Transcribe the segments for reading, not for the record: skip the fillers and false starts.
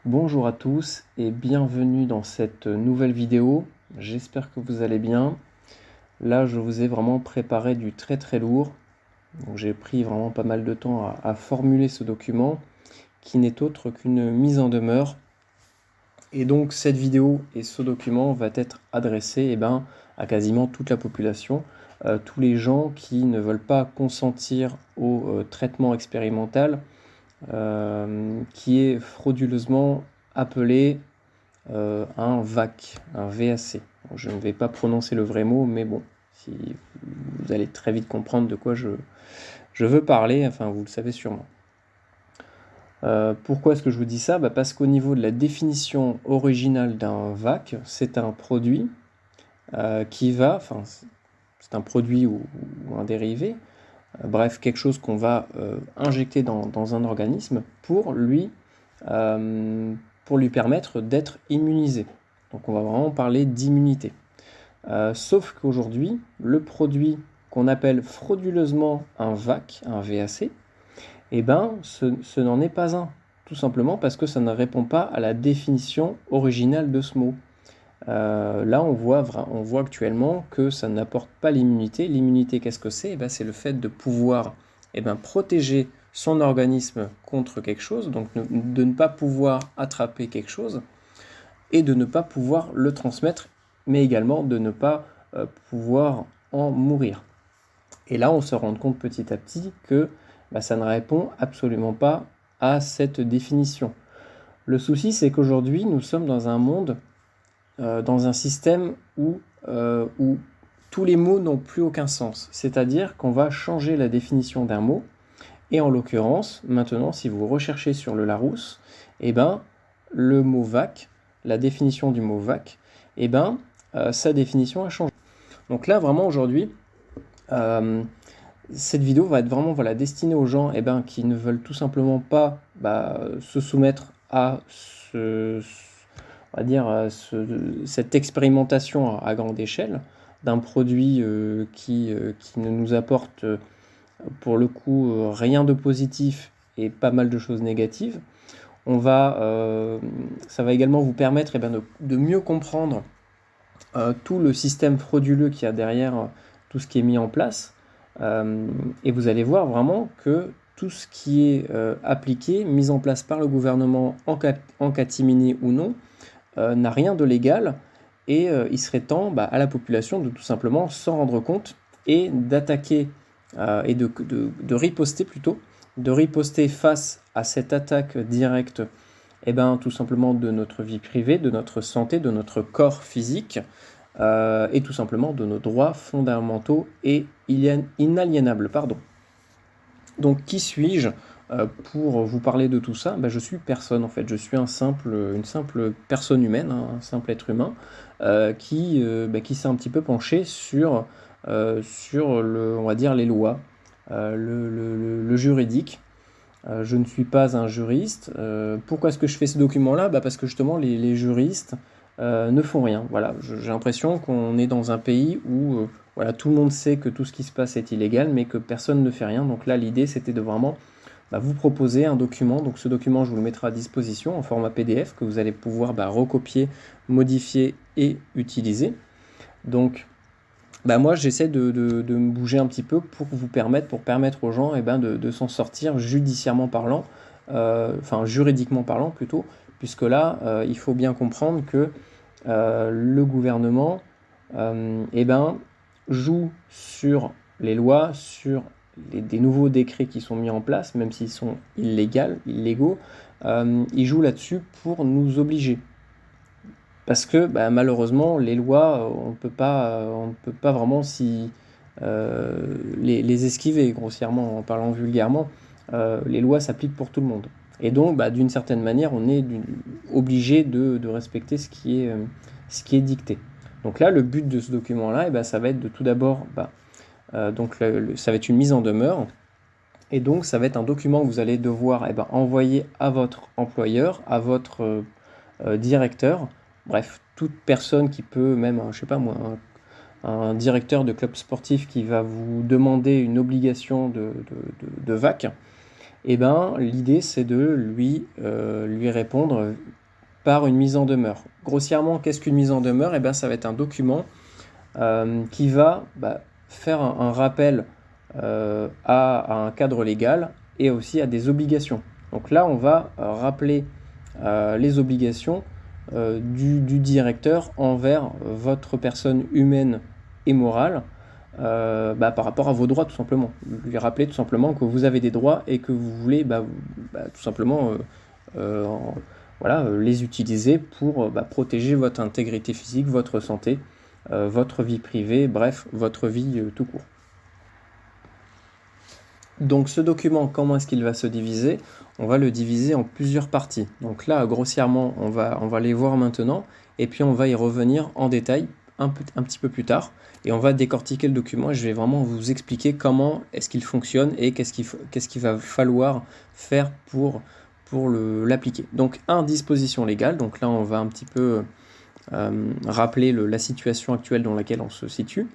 Bonjour à tous et bienvenue dans cette nouvelle vidéo. J'espère que vous allez bien. Là, je vous ai vraiment préparé du très très lourd. Donc, j'ai pris vraiment pas mal de temps à formuler ce document qui n'est autre qu'une mise en demeure. Et donc cette vidéo et ce document va être adressé à quasiment toute la population, tous les gens qui ne veulent pas consentir au traitement expérimental qui est frauduleusement appelé un VAC, un VAC. Bon, je ne vais pas prononcer le vrai mot, mais bon, si vous allez très vite comprendre de quoi je veux parler, enfin vous le savez sûrement. Pourquoi est-ce que je vous dis ça? Parce qu'au niveau de la définition originale d'un VAC, c'est un produit c'est un produit ou un dérivé, bref, quelque chose qu'on va injecter dans un organisme pour lui permettre d'être immunisé. Donc on va vraiment parler d'immunité. Sauf qu'aujourd'hui, le produit qu'on appelle frauduleusement un VAC, un VAC, ce n'en est pas un. Tout simplement parce que ça ne répond pas à la définition originale de ce mot. Là, on voit actuellement que ça n'apporte pas l'immunité. L'immunité, qu'est-ce que c'est? C'est le fait de pouvoir protéger son organisme contre quelque chose, donc de ne pas pouvoir attraper quelque chose, et de ne pas pouvoir le transmettre, mais également de ne pas pouvoir en mourir. Et là, on se rend compte petit à petit que ça ne répond absolument pas à cette définition. Le souci, c'est qu'aujourd'hui, nous sommes dans un monde, dans un système où tous les mots n'ont plus aucun sens. C'est-à-dire qu'on va changer la définition d'un mot, et en l'occurrence, maintenant, si vous recherchez sur le Larousse, le mot VAC, la définition du mot VAC, sa définition a changé. Donc là, vraiment, aujourd'hui, cette vidéo va être vraiment destinée aux gens qui ne veulent tout simplement pas se soumettre à cette expérimentation à grande échelle d'un produit qui ne nous apporte pour le coup rien de positif et pas mal de choses négatives. Ça va également vous permettre de mieux comprendre tout le système frauduleux qu'il y a derrière tout ce qui est mis en place. Et vous allez voir vraiment que tout ce qui est appliqué, mis en place par le gouvernement en catimini ou non, n'a rien de légal, et il serait temps à la population de tout simplement s'en rendre compte et d'attaquer et de riposter plutôt, de riposter face à cette attaque directe, tout simplement de notre vie privée, de notre santé, de notre corps physique, et tout simplement de nos droits fondamentaux et inaliénables. Donc qui suis-je pour vous parler de tout ça? Je suis personne en fait, je suis une simple personne humaine, un simple être humain qui s'est un petit peu penché sur on va dire les lois, le juridique. Je ne suis pas un juriste. Pourquoi est-ce que je fais ce document-là? Parce que justement les juristes ne font rien. Voilà, j'ai l'impression qu'on est dans un pays où tout le monde sait que tout ce qui se passe est illégal, mais que personne ne fait rien. Donc là, l'idée, c'était de vraiment vous proposer un document. Donc ce document, je vous le mettrai à disposition en format PDF que vous allez pouvoir recopier, modifier et utiliser. Donc moi, j'essaie de me bouger un petit peu pour permettre aux gens de s'en sortir judiciairement parlant, juridiquement parlant plutôt, puisque là, il faut bien comprendre que le gouvernement joue sur les lois, sur des nouveaux décrets qui sont mis en place, même s'ils sont illégaux, il joue là-dessus pour nous obliger. Parce que malheureusement, les lois, on ne peut pas vraiment les esquiver, grossièrement, en parlant vulgairement. Les lois s'appliquent pour tout le monde. Et donc, d'une certaine manière, on est obligé de respecter ce qui est dicté. Donc là, le but de ce document-là, ça va être de tout d'abord, ça va être une mise en demeure. Et donc, ça va être un document que vous allez devoir envoyer à votre employeur, à votre directeur, bref, toute personne qui peut, même, je sais pas moi, un directeur de club sportif qui va vous demander une obligation de VAC, Et ben, l'idée, c'est de lui répondre par une mise en demeure. Grossièrement, qu'est-ce qu'une mise en demeure? Et ben, ça va être un document qui va faire un rappel à un cadre légal et aussi à des obligations. Donc là, on va rappeler les obligations du directeur envers votre personne humaine et morale par rapport à vos droits, tout simplement. Lui rappeler tout simplement que vous avez des droits et que vous voulez tout simplement euh, les utiliser pour protéger votre intégrité physique, votre santé, votre vie privée, bref, votre vie tout court. Donc ce document, comment est-ce qu'il va se diviser? On va le diviser en plusieurs parties. Donc là, grossièrement, on va les voir maintenant, et puis on va y revenir en détail un petit peu plus tard, et on va décortiquer le document, et je vais vraiment vous expliquer comment est-ce qu'il fonctionne, et qu'est-ce qu'il va falloir faire pour l'appliquer. Donc disposition légale, donc là on va un petit peu rappeler la situation actuelle dans laquelle on se situe,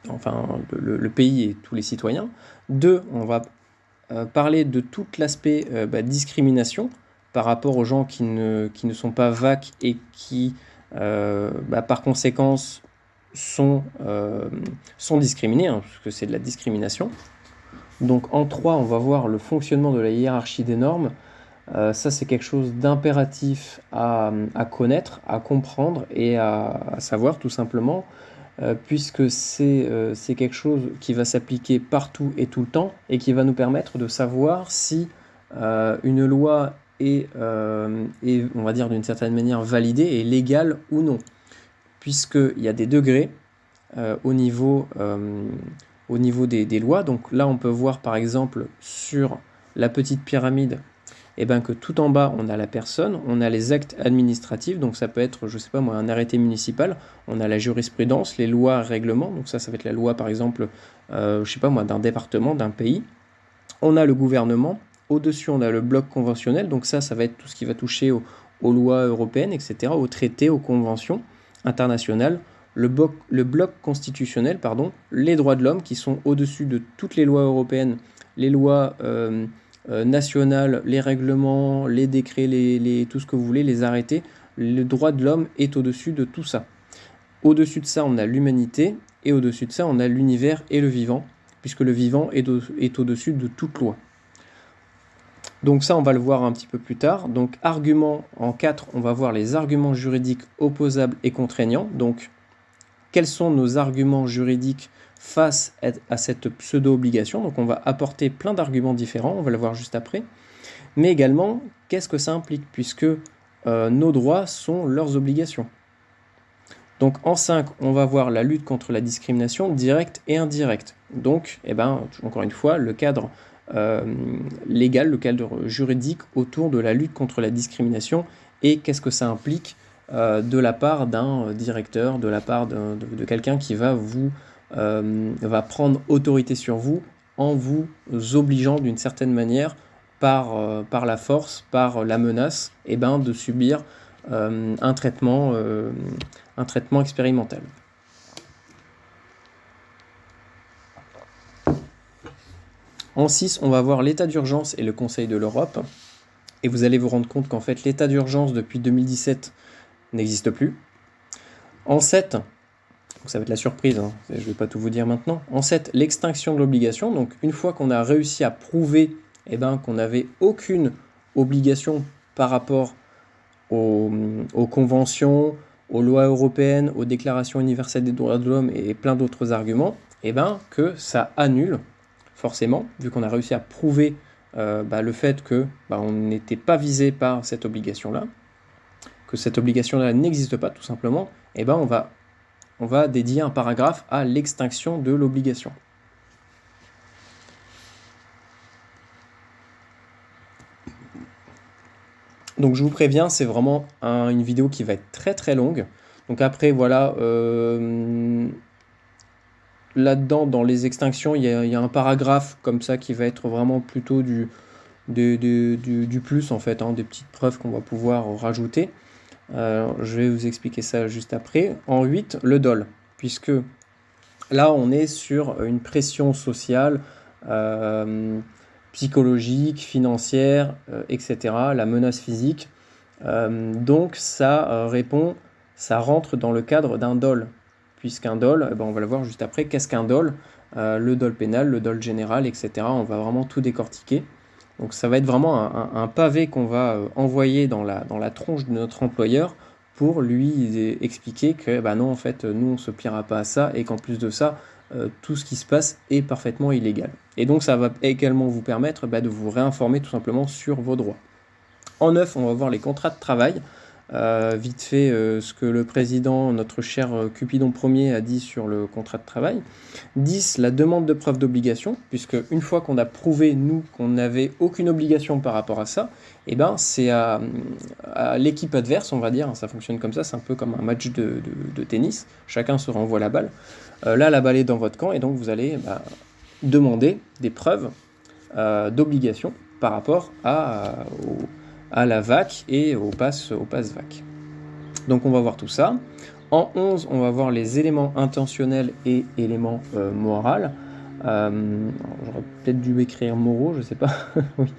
enfin le pays et tous les citoyens. 2, on va parler de tout l'aspect discrimination par rapport aux gens qui ne sont pas VAC et qui par conséquent sont discriminés, hein, parce que c'est de la discrimination. Donc en 3, on va voir le fonctionnement de la hiérarchie des normes. Ça, c'est quelque chose d'impératif à connaître, à comprendre et à savoir tout simplement, puisque c'est quelque chose qui va s'appliquer partout et tout le temps et qui va nous permettre de savoir si une loi est, on va dire d'une certaine manière, validée et légale ou non. Puisqu'il y a des degrés au niveau des lois. Donc là, on peut voir par exemple sur la petite pyramide, que tout en bas, on a la personne, on a les actes administratifs, donc ça peut être, je sais pas moi, un arrêté municipal, on a la jurisprudence, les lois, règlements, donc ça va être la loi par exemple, je sais pas moi, d'un département, d'un pays. On a le gouvernement, au-dessus on a le bloc conventionnel, donc ça va être tout ce qui va toucher aux lois européennes, etc., aux traités, aux conventions internationales. Le bloc constitutionnel, les droits de l'homme qui sont au-dessus de toutes les lois européennes, les lois nationales, les règlements, les décrets, tout ce que vous voulez, les arrêtés. Le droit de l'homme est au-dessus de tout ça. Au-dessus de ça, on a l'humanité, et au-dessus de ça, on a l'univers et le vivant, puisque le vivant est au-dessus de toute loi. Donc ça, on va le voir un petit peu plus tard. Donc argument en 4, on va voir les arguments juridiques opposables et contraignants. Donc quels sont nos arguments juridiques face à cette pseudo-obligation? Donc on va apporter plein d'arguments différents, on va le voir juste après. Mais également, qu'est-ce que ça implique? Puisque nos droits sont leurs obligations. Donc en 5, on va voir la lutte contre la discrimination directe et indirecte. Donc, encore une fois, le cadre légal, le cadre juridique autour de la lutte contre la discrimination et qu'est-ce que ça implique de la part d'un directeur, de la part de quelqu'un qui va va prendre autorité sur vous en vous obligeant d'une certaine manière par la force, par la menace, de subir un traitement expérimental. En 6, on va voir l'état d'urgence et le Conseil de l'Europe. Et vous allez vous rendre compte qu'en fait, l'état d'urgence depuis 2017 n'existe plus. En 7, ça va être la surprise, hein, je ne vais pas tout vous dire maintenant. En 7, l'extinction de l'obligation. Donc une fois qu'on a réussi à prouver qu'on n'avait aucune obligation par rapport aux conventions, aux lois européennes, aux déclarations universelles des droits de l'homme et plein d'autres arguments, que ça annule, forcément, vu qu'on a réussi à prouver le fait que on n'était pas visé par cette obligation-là, que cette obligation-là n'existe pas tout simplement, on va dédier un paragraphe à l'extinction de l'obligation. Donc je vous préviens, c'est vraiment une vidéo qui va être très très longue. Donc après, voilà, là-dedans, dans les extinctions, il y a un paragraphe comme ça qui va être vraiment plutôt du plus, en fait, des petites preuves qu'on va pouvoir rajouter. Je vais vous expliquer ça juste après. En 8, le dol, puisque là, on est sur une pression sociale psychologique, financière, etc., la menace physique. Donc ça ça rentre dans le cadre d'un dol, puisqu'un dol, on va le voir juste après, qu'est-ce qu'un dol? Le dol pénal, le dol général, etc. On va vraiment tout décortiquer. Donc ça va être vraiment un pavé qu'on va envoyer dans la tronche de notre employeur pour lui expliquer que non, en fait, nous, on ne se pliera pas à ça, et qu'en plus de ça, tout ce qui se passe est parfaitement illégal. Et donc ça va également vous permettre de vous réinformer tout simplement sur vos droits. En 9, on va voir les contrats de travail. Vite fait, ce que le président, notre cher Cupidon Ier, a dit sur le contrat de travail. 10, la demande de preuve d'obligation, puisque une fois qu'on a prouvé, nous, qu'on n'avait aucune obligation par rapport à ça, c'est à l'équipe adverse, on va dire, ça fonctionne comme ça, c'est un peu comme un match de tennis, chacun se renvoie la balle. Là, la balle est dans votre camp, et donc vous allez demander des preuves d'obligation par rapport à la VAC et au pass VAC. Donc on va voir tout ça. En 11, on va voir les éléments intentionnels et éléments moraux. J'aurais peut-être dû écrire moraux, je sais pas. Oui.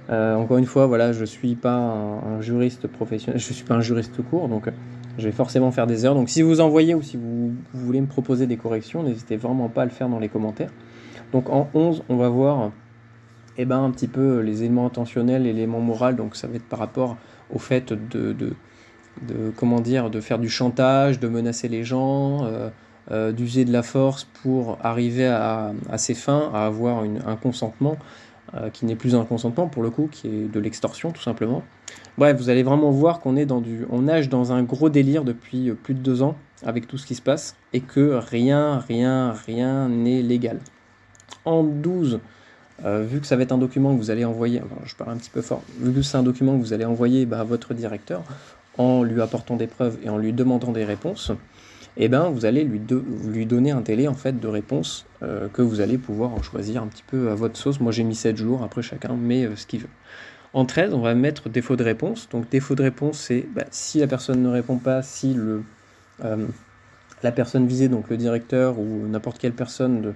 Encore une fois, voilà, je suis pas un juriste professionnel, je suis pas un juriste tout court, donc je vais forcément faire des erreurs. Donc si vous envoyez ou si vous voulez me proposer des corrections, n'hésitez vraiment pas à le faire dans les commentaires. Donc en 11, on va voir un petit peu les éléments intentionnels et l'élément moral. Donc ça va être par rapport au fait de faire du chantage, de menacer les gens, d'user de la force pour arriver à ses fins, à avoir un consentement qui n'est plus un consentement pour le coup, qui est de l'extorsion tout simplement. Bref, vous allez vraiment voir qu'on nage dans un gros délire depuis plus de 2 ans avec tout ce qui se passe et que rien n'est légal. En 12, vu que ça va être un document que vous allez envoyer, je parle un petit peu fort, vu que c'est un document que vous allez envoyer à votre directeur en lui apportant des preuves et en lui demandant des réponses, vous allez lui donner un délai en fait de réponse que vous allez pouvoir en choisir un petit peu à votre sauce. Moi j'ai mis 7 jours, après chacun met ce qu'il veut. En 13, on va mettre défaut de réponse. Donc défaut de réponse, c'est si la personne ne répond pas, si la personne visée, donc le directeur ou n'importe quelle personne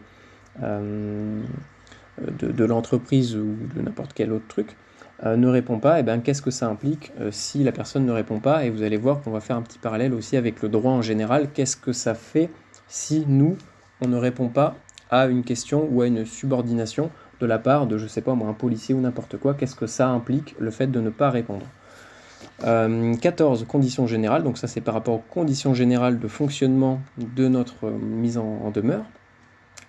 de l'entreprise ou de n'importe quel autre truc, ne répond pas, qu'est-ce que ça implique si la personne ne répond pas? Et vous allez voir qu'on va faire un petit parallèle aussi avec le droit en général. Qu'est-ce que ça fait si nous, on ne répond pas à une question ou à une subordination de la part de, je sais pas moi, un policier ou n'importe quoi? Qu'est-ce que ça implique, le fait de ne pas répondre? 14, conditions générales. Donc ça, c'est par rapport aux conditions générales de fonctionnement de notre mise en demeure.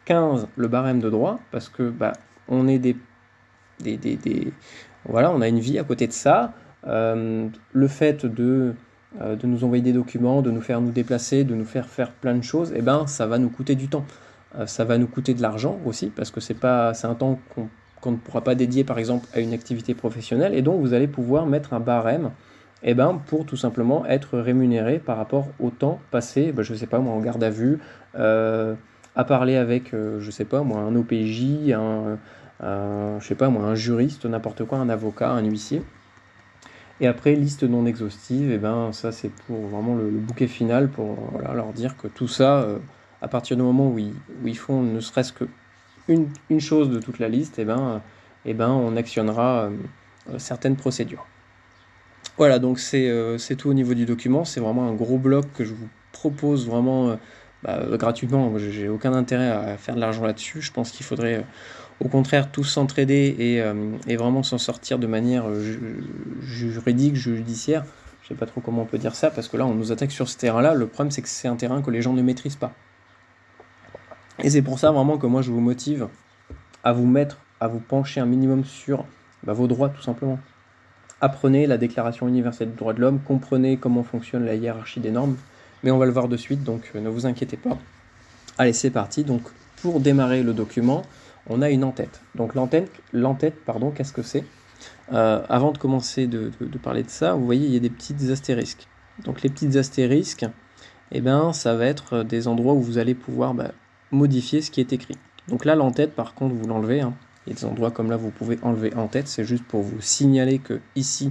15, le barème de droit, parce que on est voilà, on a une vie à côté de ça. Le fait de nous envoyer des documents, de nous faire nous déplacer, de nous faire faire plein de choses, ça va nous coûter du temps. Ça va nous coûter de l'argent aussi, parce que c'est un temps qu'on ne pourra pas dédier par exemple à une activité professionnelle, et donc vous allez pouvoir mettre un barème pour tout simplement être rémunéré par rapport au temps passé, je sais pas moi, en garde à vue, à parler avec, je sais pas moi, un OPJ, je sais pas moi, un juriste, n'importe quoi, un avocat, un huissier. Et après, liste non exhaustive, ça c'est pour vraiment le bouquet final, pour leur dire que tout ça, à partir du moment où ils font ne serait-ce qu'une chose de toute la liste, on actionnera certaines procédures. Voilà, donc c'est tout au niveau du document. C'est vraiment un gros bloc que je vous propose vraiment gratuitement. J'ai aucun intérêt à faire de l'argent là-dessus. Je pense qu'il faudrait au contraire tous s'entraider et vraiment s'en sortir de manière juridique, judiciaire. Je sais pas trop comment on peut dire ça, parce que là on nous attaque sur ce terrain-là. Le problème c'est que c'est un terrain que les gens ne maîtrisent pas. Et c'est pour ça vraiment que moi je vous motive à vous pencher un minimum sur vos droits tout simplement. Apprenez la Déclaration universelle des droits de l'homme, comprenez comment fonctionne la hiérarchie des normes, mais on va le voir de suite, donc ne vous inquiétez pas. Allez, c'est parti. Donc pour démarrer le document, on a une en-tête. Donc l'en-tête, qu'est-ce que c'est? Avant de commencer de parler de ça, vous voyez, il y a des petites astérisques. Donc les petites astérisques, ça va être des endroits où vous allez pouvoir modifier ce qui est écrit. Donc là, l'en-tête, par contre, vous l'enlevez. Il y a des endroits comme là, vous pouvez enlever en-tête. C'est juste pour vous signaler que ici,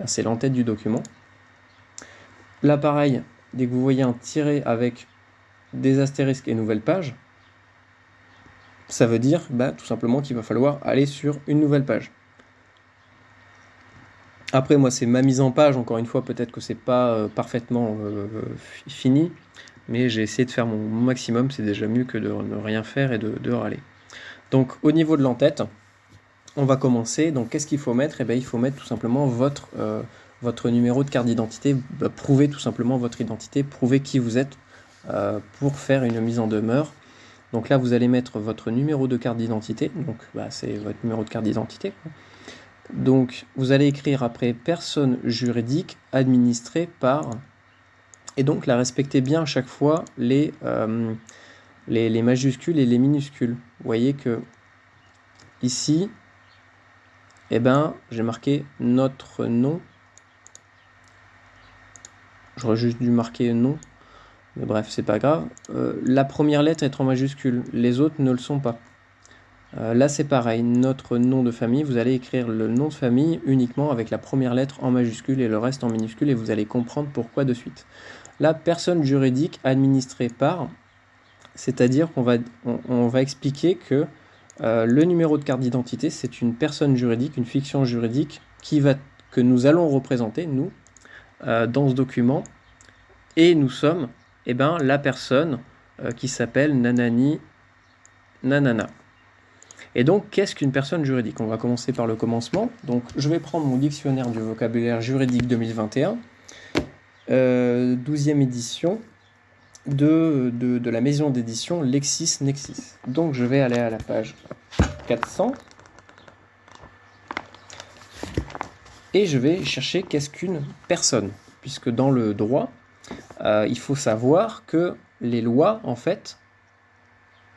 c'est l'en-tête du document. Là, pareil, dès que vous voyez un tiret avec des astérisques et nouvelle page, ça veut dire tout simplement qu'il va falloir aller sur une nouvelle page. Après, moi, c'est ma mise en page, encore une fois, peut-être que c'est pas parfaitement fini, mais j'ai essayé de faire mon maximum, c'est déjà mieux que de ne rien faire et de râler. Donc, au niveau de l'entête, on va commencer. Donc, qu'est-ce qu'il faut mettre ? Il faut mettre tout simplement votre numéro de carte d'identité, prouver tout simplement votre identité, prouver qui vous êtes pour faire une mise en demeure. Donc là, vous allez mettre votre numéro de carte d'identité, donc c'est votre numéro de carte d'identité. Donc, vous allez écrire après personne juridique administrée par, et donc là, respectez bien à chaque fois les majuscules et les minuscules. Vous voyez que ici, j'ai marqué notre nom. J'aurais juste dû marquer nom, mais bref, c'est pas grave. La première lettre est en majuscule, les autres ne le sont pas. Là, c'est pareil, notre nom de famille, vous allez écrire le nom de famille uniquement avec la première lettre en majuscule et le reste en minuscule, et vous allez comprendre pourquoi de suite. La personne juridique administrée par, c'est-à-dire qu'on va expliquer que le numéro de carte d'identité, c'est une personne juridique, une fiction juridique que nous allons représenter, nous, dans ce document, et nous sommes la personne qui s'appelle Nanani Nanana. Et donc, qu'est-ce qu'une personne juridique ? On va commencer par le commencement. Donc, je vais prendre mon dictionnaire du vocabulaire juridique 2021, 12e édition de la maison d'édition LexisNexis. Donc, je vais aller à la page 400 et je vais chercher qu'est-ce qu'une personne. Puisque dans le droit, il faut savoir que les lois, en fait,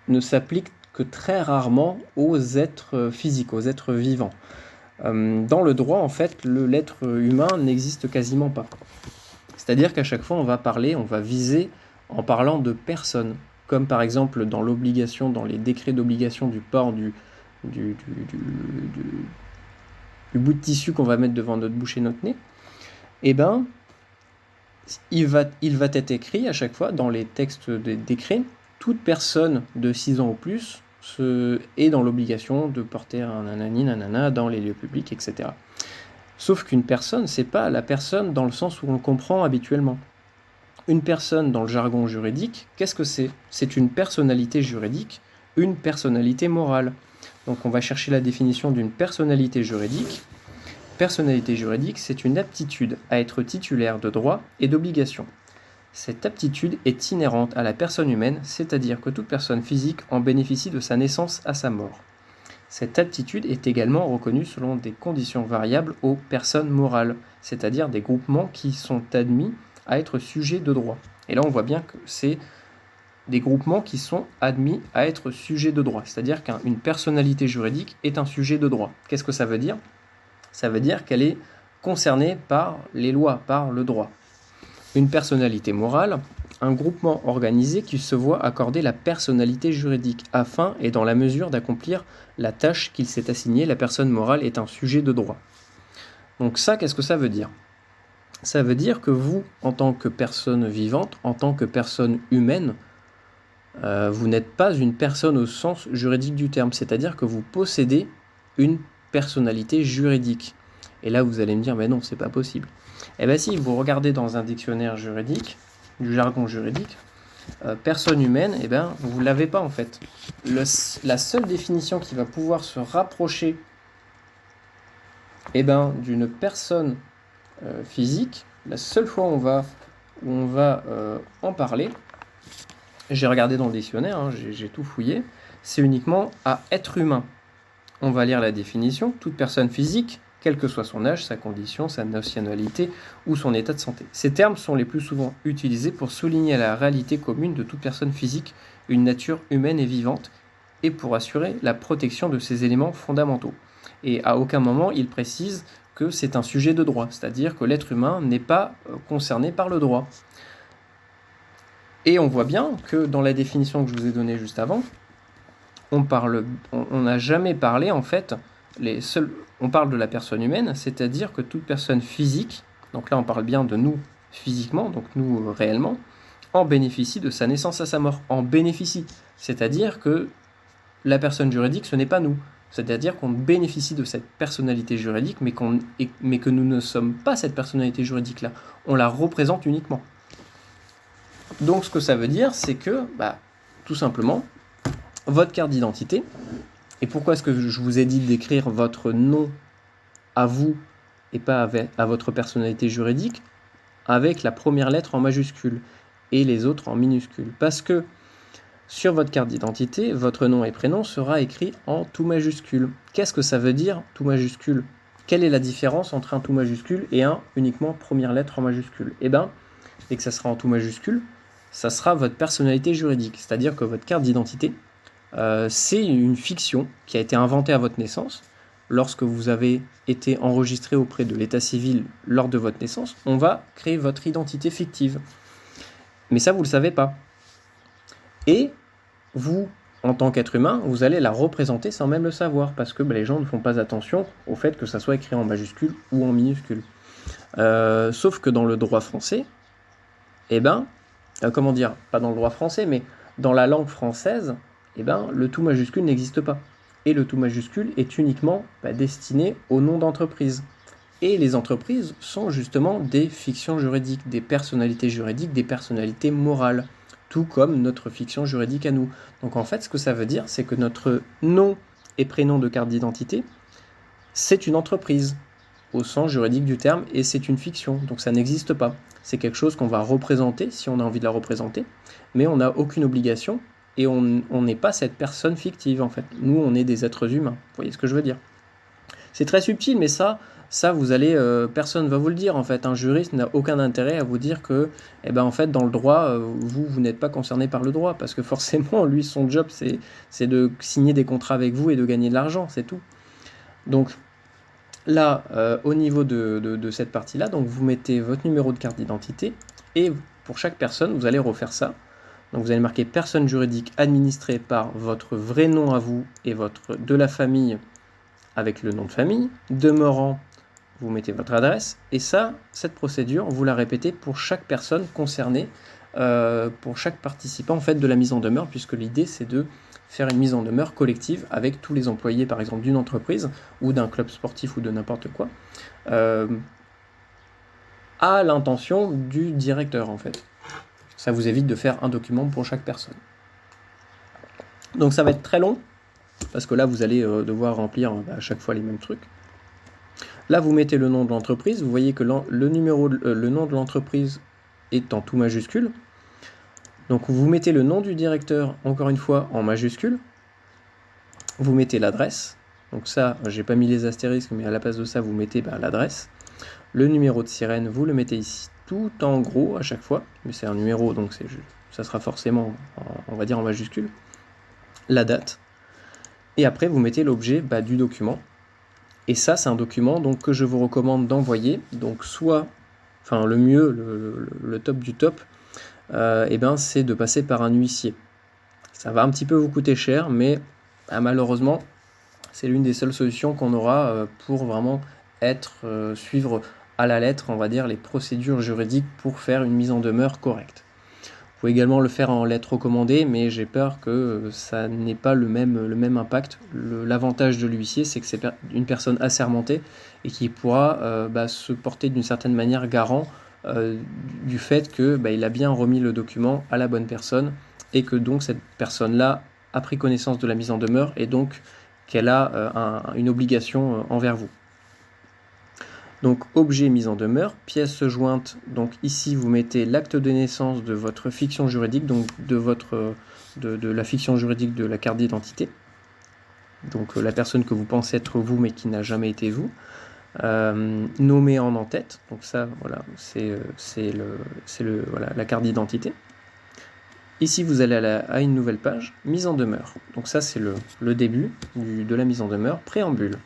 ne s'appliquent que très rarement aux êtres physiques, aux êtres vivants. Dans le droit, en fait, l'être humain n'existe quasiment pas. C'est-à-dire qu'à chaque fois, on va viser en parlant de personnes, comme par exemple dans l'obligation, dans les décrets d'obligation du port du bout de tissu qu'on va mettre devant notre bouche et notre nez, il va être écrit à chaque fois dans les textes des décrets, toute personne de 6 ans ou plus est dans l'obligation de porter un nanani nanana dans les lieux publics, etc. Sauf qu'une personne, c'est pas la personne dans le sens où on le comprend habituellement. Une personne dans le jargon juridique, qu'est-ce que c'est ? C'est une personnalité juridique, une personnalité morale. Donc on va chercher la définition d'une personnalité juridique. Personnalité juridique, c'est une aptitude à être titulaire de droits et d'obligations. Cette aptitude est inhérente à la personne humaine, c'est-à-dire que toute personne physique en bénéficie de sa naissance à sa mort. Cette aptitude est également reconnue selon des conditions variables aux personnes morales, c'est-à-dire des groupements qui sont admis à être sujets de droit. Et là, on voit bien que c'est des groupements qui sont admis à être sujets de droit, c'est-à-dire qu'une personnalité juridique est un sujet de droit. Qu'est-ce que ça veut dire ? Ça veut dire qu'elle est concernée par les lois, par le droit. Une personnalité morale, un groupement organisé qui se voit accorder la personnalité juridique afin et dans la mesure d'accomplir la tâche qu'il s'est assignée, la personne morale est un sujet de droit. Donc ça, qu'est-ce que ça veut dire ? Ça veut dire que vous, en tant que personne vivante, en tant que personne humaine, vous n'êtes pas une personne au sens juridique du terme, c'est-à-dire que vous possédez une personnalité juridique. Et là, vous allez me dire, mais non, c'est pas possible. Eh bien si, vous regardez dans un dictionnaire juridique, du jargon juridique, personne humaine, vous ne l'avez pas en fait. La seule définition qui va pouvoir se rapprocher d'une personne physique, la seule fois où on va en parler, j'ai regardé dans le dictionnaire, j'ai tout fouillé, c'est uniquement à être humain. On va lire la définition, toute personne physique, quel que soit son âge, sa condition, sa nationalité ou son état de santé. Ces termes sont les plus souvent utilisés pour souligner la réalité commune de toute personne physique, une nature humaine et vivante, et pour assurer la protection de ces éléments fondamentaux. Et à aucun moment, il précise que c'est un sujet de droit, c'est-à-dire que l'être humain n'est pas concerné par le droit. Et on voit bien que dans la définition que je vous ai donnée juste avant, on n'a jamais parlé en fait, on parle de la personne humaine, c'est-à-dire que toute personne physique, donc là on parle bien de nous physiquement, donc nous réellement, en bénéficie de sa naissance à sa mort. En bénéficie, c'est-à-dire que la personne juridique, ce n'est pas nous. C'est-à-dire qu'on bénéficie de cette personnalité juridique, mais que nous ne sommes pas cette personnalité juridique-là. On la représente uniquement. Donc ce que ça veut dire, c'est que, tout simplement, votre carte d'identité, et pourquoi est-ce que je vous ai dit d'écrire votre nom à vous et pas à votre personnalité juridique, avec la première lettre en majuscule et les autres en minuscule? Parce que sur votre carte d'identité, votre nom et prénom sera écrit en tout majuscule. Qu'est-ce que ça veut dire tout majuscule? Quelle est la différence entre un tout majuscule et un uniquement première lettre en majuscule? Eh bien, dès que ça sera en tout majuscule, ça sera votre personnalité juridique. C'est-à-dire que votre carte d'identité, c'est une fiction qui a été inventée à votre naissance. Lorsque vous avez été enregistré auprès de l'état civil lors de votre naissance, on va créer votre identité fictive. Mais ça, vous ne le savez pas. Et vous, en tant qu'être humain, vous allez la représenter sans même le savoir, parce que les gens ne font pas attention au fait que ça soit écrit en majuscule ou en minuscule. Sauf que dans le droit français, pas dans le droit français, mais dans la langue française, le tout majuscule n'existe pas. Et le tout majuscule est uniquement destiné au nom d'entreprise. Et les entreprises sont justement des fictions juridiques, des personnalités juridiques, des personnalités morales, tout comme notre fiction juridique à nous. Donc en fait, ce que ça veut dire, c'est que notre nom et prénom de carte d'identité, c'est une entreprise, au sens juridique du terme, et c'est une fiction, donc ça n'existe pas. C'est quelque chose qu'on va représenter, si on a envie de la représenter, mais on n'a aucune obligation, et on n'est pas cette personne fictive, en fait. Nous, on est des êtres humains, vous voyez ce que je veux dire? C'est très subtil, mais ça vous allez, personne ne va vous le dire, en fait. Un juriste n'a aucun intérêt à vous dire que, en fait, dans le droit, vous n'êtes pas concerné par le droit, parce que forcément, lui, son job, c'est de signer des contrats avec vous et de gagner de l'argent, c'est tout. Donc, là, au niveau de cette partie-là, donc vous mettez votre numéro de carte d'identité, et pour chaque personne, vous allez refaire ça. Donc vous allez marquer personne juridique administrée par votre vrai nom à vous et de la famille avec le nom de famille. Demeurant, vous mettez votre adresse. Et ça, cette procédure, vous la répétez pour chaque personne concernée, pour chaque participant en fait, de la mise en demeure, puisque l'idée c'est de faire une mise en demeure collective avec tous les employés, par exemple, d'une entreprise ou d'un club sportif ou de n'importe quoi, à l'intention du directeur, en fait. Ça vous évite de faire un document pour chaque personne. Donc ça va être très long, parce que là, vous allez devoir remplir à chaque fois les mêmes trucs. Là, vous mettez le nom de l'entreprise. Vous voyez que le nom de l'entreprise est en tout majuscule. Donc vous mettez le nom du directeur, encore une fois, en majuscule. Vous mettez l'adresse. Donc ça, j'ai pas mis les astérisques, mais à la place de ça, vous mettez l'adresse. Le numéro de sirène, vous le mettez ici, tout en gros à chaque fois. Mais c'est un numéro, donc ça sera forcément, on va dire, en majuscule. La date. Et après, vous mettez l'objet du document. Et ça, c'est un document donc, que je vous recommande d'envoyer. Donc le mieux, le top du top, c'est de passer par un huissier. Ça va un petit peu vous coûter cher, mais malheureusement, c'est l'une des seules solutions qu'on aura pour vraiment suivre à la lettre, on va dire, les procédures juridiques pour faire une mise en demeure correcte. Vous pouvez également le faire en lettre recommandée, mais j'ai peur que ça n'ait pas le même impact. L'avantage de l'huissier, c'est que c'est une personne assermentée et qui pourra se porter d'une certaine manière garant du fait qu'il a bien remis le document à la bonne personne et que donc cette personne-là a pris connaissance de la mise en demeure et donc qu'elle a une obligation envers vous. Donc objet mise en demeure, pièce jointe, donc ici vous mettez l'acte de naissance de votre fiction juridique, donc de la fiction juridique de la carte d'identité, donc la personne que vous pensez être vous mais qui n'a jamais été vous, nommé en en-tête, donc ça voilà, c'est la carte d'identité. Ici vous allez à une nouvelle page, mise en demeure, donc ça c'est le début de la mise en demeure, préambule.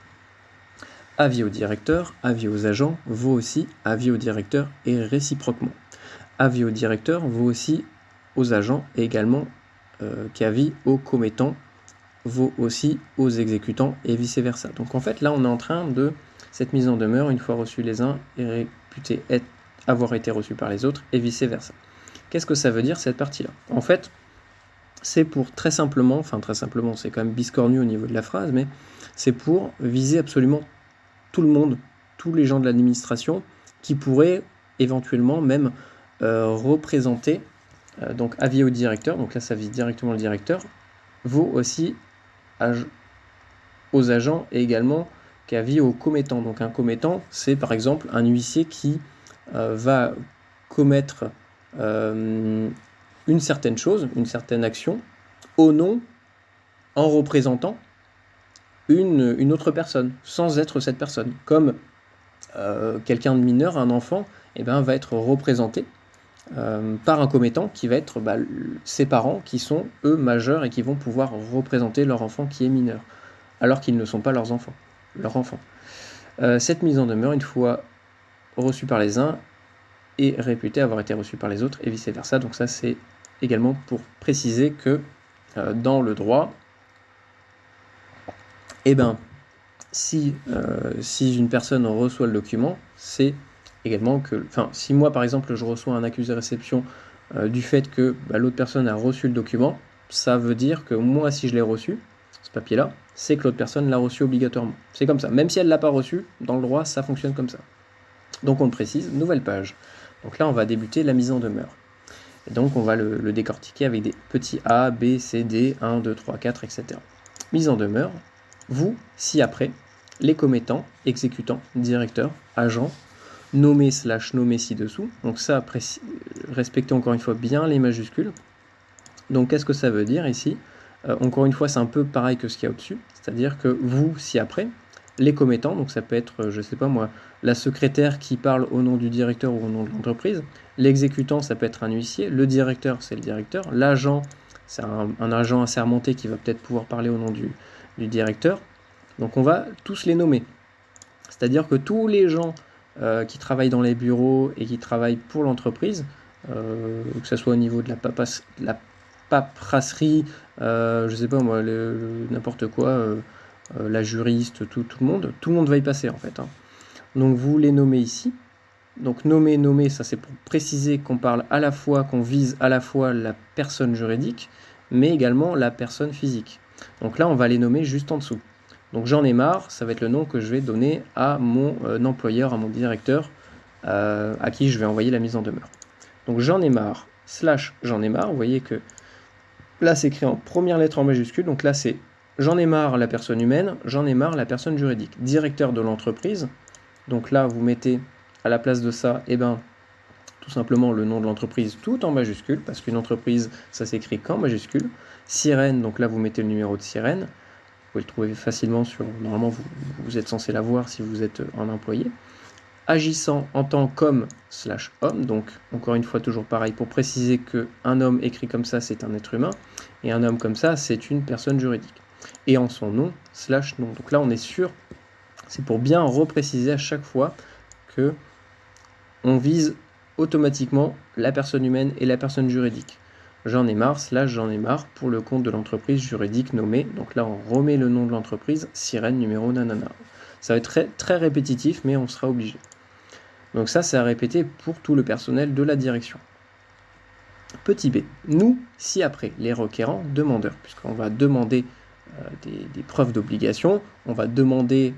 Avis au directeur, avis aux agents, vaut aussi avis au directeur et réciproquement. Avis au directeur vaut aussi aux agents et également qu'avis aux commettants vaut aussi aux exécutants et vice-versa. Donc en fait là on est en train de cette mise en demeure, une fois reçue les uns, est réputée avoir été reçue par les autres et vice-versa. Qu'est-ce que ça veut dire cette partie-là? En fait, c'est pour très simplement, c'est quand même biscornu au niveau de la phrase, mais c'est pour viser absolument tout le monde, tous les gens de l'administration qui pourraient éventuellement même représenter, donc avis au directeur, donc là ça vise directement le directeur, vaut aussi aux agents et également qu'avis aux commettants. Donc un commettant, c'est par exemple un huissier qui va commettre une certaine chose, une certaine action, au nom, en représentant une autre personne, sans être cette personne. Comme quelqu'un de mineur, un enfant, va être représenté par un commettant qui va être ses parents qui sont eux majeurs et qui vont pouvoir représenter leur enfant qui est mineur, alors qu'ils ne sont pas leurs enfants. Cette mise en demeure, une fois reçue par les uns, est réputée avoir été reçue par les autres et vice-versa. Donc ça, c'est également pour préciser que dans le droit, si une personne reçoit le document, c'est également que, si moi par exemple je reçois un accusé-réception du fait que l'autre personne a reçu le document, ça veut dire que moi si je l'ai reçu, ce papier-là, c'est que l'autre personne l'a reçu obligatoirement. C'est comme ça, même si elle ne l'a pas reçu, dans le droit ça fonctionne comme ça. Donc on le précise, nouvelle page. Donc là on va débuter la mise en demeure. Et donc on va le décortiquer avec des petits A, B, C, D, 1, 2, 3, 4, etc. Mise en demeure, vous, ci-après, les commettants, exécutants, directeurs, agents, nommés / nommés ci-dessous. Donc ça, respectez encore une fois bien les majuscules. Donc qu'est-ce que ça veut dire ici ? Encore une fois, c'est un peu pareil que ce qu'il y a au-dessus, c'est-à-dire que vous, ci-après, les commettants, donc ça peut être, je sais pas moi, la secrétaire qui parle au nom du directeur ou au nom de l'entreprise, l'exécutant, ça peut être un huissier, le directeur, c'est le directeur, l'agent, c'est un agent assermenté qui va peut-être pouvoir parler au nom du directeur. Donc on va tous les nommer. C'est-à-dire que tous les gens qui travaillent dans les bureaux et qui travaillent pour l'entreprise, que ce soit au niveau de la paperasserie, je sais pas moi, n'importe quoi, la juriste, tout le monde va y passer en fait. Donc vous les nommez ici. Donc nommer, ça c'est pour préciser qu'on parle à la fois, qu'on vise à la fois la personne juridique, mais également la personne physique. Donc là on va les nommer juste en dessous. Donc j'en ai marre, ça va être le nom que je vais donner à mon employeur, à mon directeur, à qui je vais envoyer la mise en demeure. Donc j'en ai marre, / j'en ai marre, vous voyez que là c'est écrit en première lettre en majuscule, donc là c'est j'en ai marre la personne humaine, j'en ai marre la personne juridique. Directeur de l'entreprise, donc là vous mettez à la place de ça, tout simplement le nom de l'entreprise tout en majuscule, parce qu'une entreprise ça s'écrit qu'en majuscule. Sirène, donc là vous mettez le numéro de sirène. Vous pouvez le trouver facilement normalement vous êtes censé l'avoir si vous êtes un employé. Agissant en tant qu'homme / homme, donc encore une fois toujours pareil pour préciser qu'un homme écrit comme ça c'est un être humain, et un homme comme ça c'est une personne juridique. Et en son nom / nom. Donc là on est sûr, c'est pour bien repréciser à chaque fois que on vise automatiquement la personne humaine et la personne juridique. J'en ai marre / j'en ai marre pour le compte de l'entreprise juridique nommée. Donc là, on remet le nom de l'entreprise, sirène, numéro, nanana. Ça va être très, très répétitif, mais on sera obligé. Donc ça, c'est à répéter pour tout le personnel de la direction. Petit b. Nous, ci-après, les requérants, demandeurs, puisqu'on va demander des preuves d'obligation, on va demander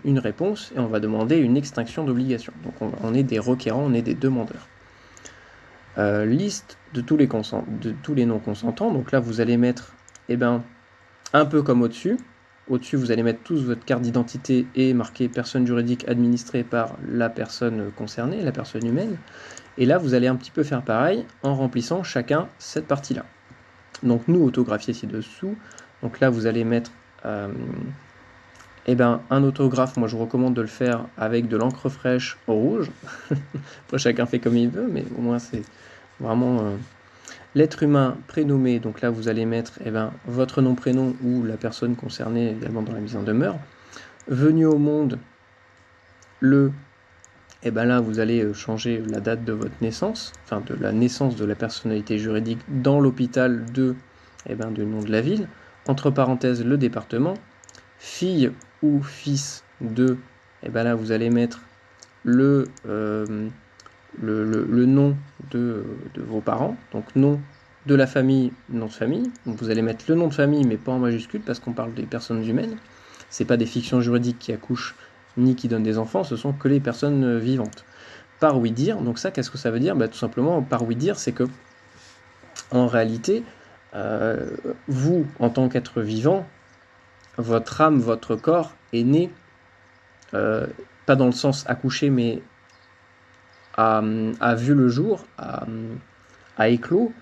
une réponse et on va demander une extinction d'obligation. Donc on est des requérants, on est des demandeurs. Liste de tous les non-consentants. Donc là, vous allez mettre, un peu comme au-dessus. Au-dessus, vous allez mettre tous votre carte d'identité et marquer personne juridique administrée par la personne concernée, la personne humaine. Et là, vous allez un petit peu faire pareil en remplissant chacun cette partie-là. Donc nous, autographier ci-dessous. Donc là, vous allez mettre un autographe. Moi, je vous recommande de le faire avec de l'encre fraîche au rouge. Après, chacun fait comme il veut, mais au moins, c'est vraiment l'être humain prénommé. Donc là, vous allez mettre votre nom, prénom ou la personne concernée également dans la mise en demeure. Venu au monde, là, vous allez changer la date de votre naissance, de la naissance de la personnalité juridique dans l'hôpital du nom de la ville. Entre parenthèses, le département. Fille ou fils de, là, vous allez mettre le nom de vos parents, donc nom de la famille, nom de famille. Donc vous allez mettre le nom de famille, mais pas en majuscule, parce qu'on parle des personnes humaines. C'est pas des fictions juridiques qui accouchent ni qui donnent des enfants, ce sont que les personnes vivantes. Par oui dire, donc ça, qu'est-ce que ça veut dire? Tout simplement, par oui dire, c'est que en réalité, vous, en tant qu'être vivant, votre âme, votre corps est né, pas dans le sens accouché, mais a vu le jour, a éclos,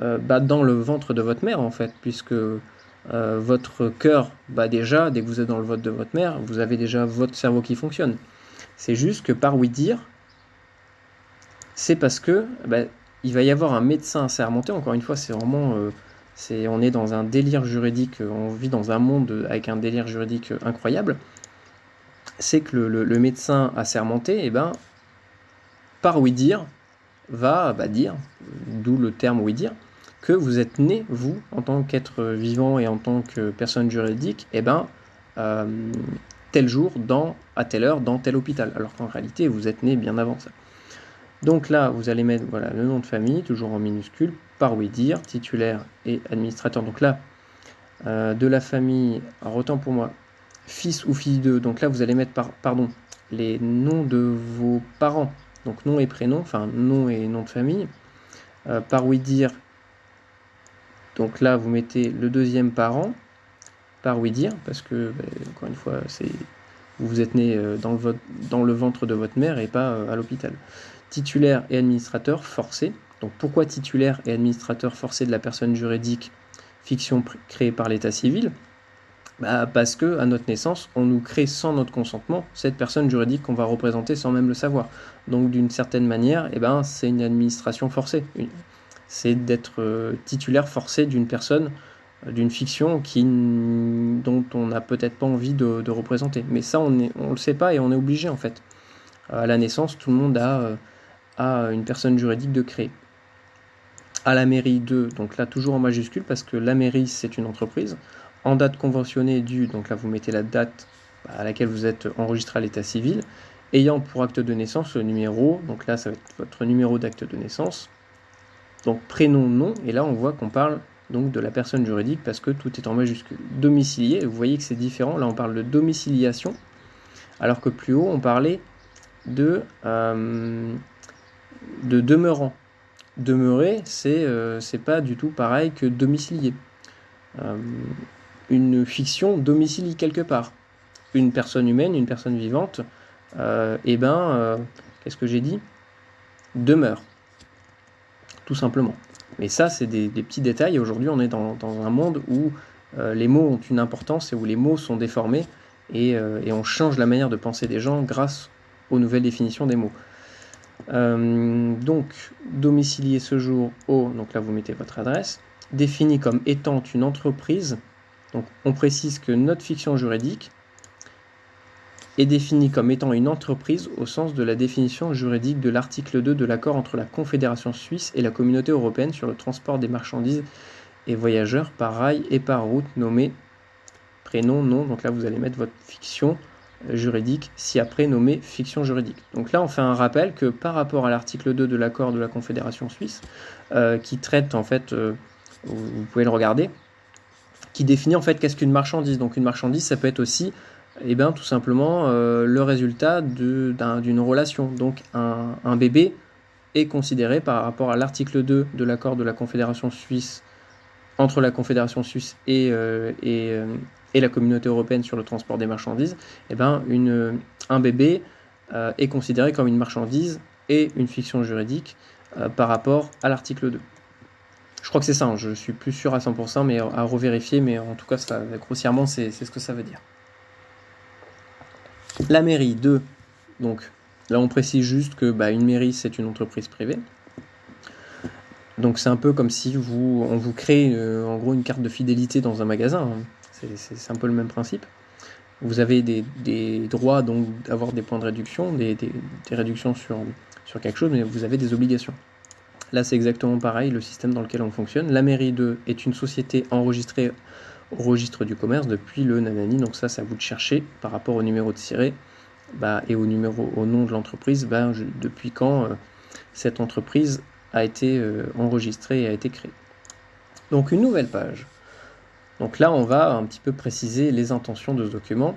dans le ventre de votre mère, en fait, puisque votre cœur, déjà, dès que vous êtes dans le ventre de votre mère, vous avez déjà votre cerveau qui fonctionne. C'est juste que par oui dire, c'est parce que il va y avoir un médecin assermenté. Encore une fois, c'est vraiment, on est dans un délire juridique, on vit dans un monde avec un délire juridique incroyable. C'est que le médecin assermenté, par oui dire, va dire, d'où le terme oui dire, que vous êtes né, vous, en tant qu'être vivant et en tant que personne juridique, tel jour, à telle heure, dans tel hôpital. Alors qu'en réalité, vous êtes né bien avant ça. Donc là, vous allez mettre le nom de famille, toujours en minuscule, par oui dire, titulaire et administrateur. Donc là, de la famille, alors autant pour moi, fils ou fille de, donc là vous allez mettre les noms de vos parents, donc nom et prénom, enfin nom et nom de famille, par oui dire, donc là vous mettez le deuxième parent, par oui dire, parce que, encore une fois, vous êtes né dans le ventre de votre mère et pas à l'hôpital. Titulaire et administrateur forcé. Donc pourquoi titulaire et administrateur forcé de la personne juridique, fiction créée par l'état civil? Parce que à notre naissance, on nous crée sans notre consentement cette personne juridique qu'on va représenter sans même le savoir. Donc d'une certaine manière, c'est une administration forcée. C'est d'être titulaire forcé d'une personne, d'une fiction dont on n'a peut-être pas envie de représenter. Mais ça, on le sait pas et on est obligé en fait. À la naissance, tout le monde a une personne juridique de créer. À la mairie de, donc là toujours en majuscule parce que la mairie c'est une entreprise. En date conventionnée du, donc là vous mettez la date à laquelle vous êtes enregistré à l'état civil, ayant pour acte de naissance le numéro, donc là ça va être votre numéro d'acte de naissance, donc prénom, nom, et là on voit qu'on parle donc de la personne juridique parce que tout est en majuscule. Domicilié, vous voyez que c'est différent, là on parle de domiciliation, alors que plus haut on parlait de demeurant. Demeurer, c'est pas du tout pareil que domicilier. Une fiction domicilie quelque part. Une personne humaine, une personne vivante, qu'est-ce que j'ai dit? Demeure. Tout simplement. Mais ça, c'est des petits détails. Aujourd'hui, on est dans un monde où les mots ont une importance et où les mots sont déformés et on change la manière de penser des gens grâce aux nouvelles définitions des mots. Donc, domicilié ce jour au, donc là vous mettez votre adresse, défini comme étant une entreprise. Donc on précise que notre fiction juridique est définie comme étant une entreprise au sens de la définition juridique de l'article 2 de l'accord entre la Confédération suisse et la Communauté européenne sur le transport des marchandises et voyageurs par rail et par route, nommé prénom, nom. Donc là vous allez mettre votre fiction juridique, ci-après nommé fiction juridique. Donc là, on fait un rappel que par rapport à l'article 2 de l'accord de la Confédération suisse, qui traite, en fait, vous pouvez le regarder, qui définit en fait qu'est-ce qu'une marchandise. Donc une marchandise, ça peut être aussi, tout simplement, le résultat d'une relation. Donc un bébé est considéré par rapport à l'article 2 de l'accord de la Confédération suisse, entre la Confédération suisse et la Communauté européenne sur le transport des marchandises, un bébé est considéré comme une marchandise et une fiction juridique par rapport à l'article 2. Je crois que c'est ça, hein, je suis plus sûr à 100%, mais à revérifier, mais en tout cas, ça, grossièrement, c'est ce que ça veut dire. La mairie de, donc là on précise juste que une mairie c'est une entreprise privée. Donc c'est un peu comme si on vous crée en gros une carte de fidélité dans un magasin, hein. C'est un peu le même principe. Vous avez des droits donc d'avoir des points de réduction, des réductions sur quelque chose, mais vous avez des obligations. Là c'est exactement pareil, le système dans lequel on fonctionne. La mairie 2 est une société enregistrée au registre du commerce depuis le nanani, donc ça c'est à vous de chercher par rapport au numéro de siret et au nom de l'entreprise, depuis quand cette entreprise a été enregistrée et a été créée. Donc une nouvelle page. Donc là, on va un petit peu préciser les intentions de ce document.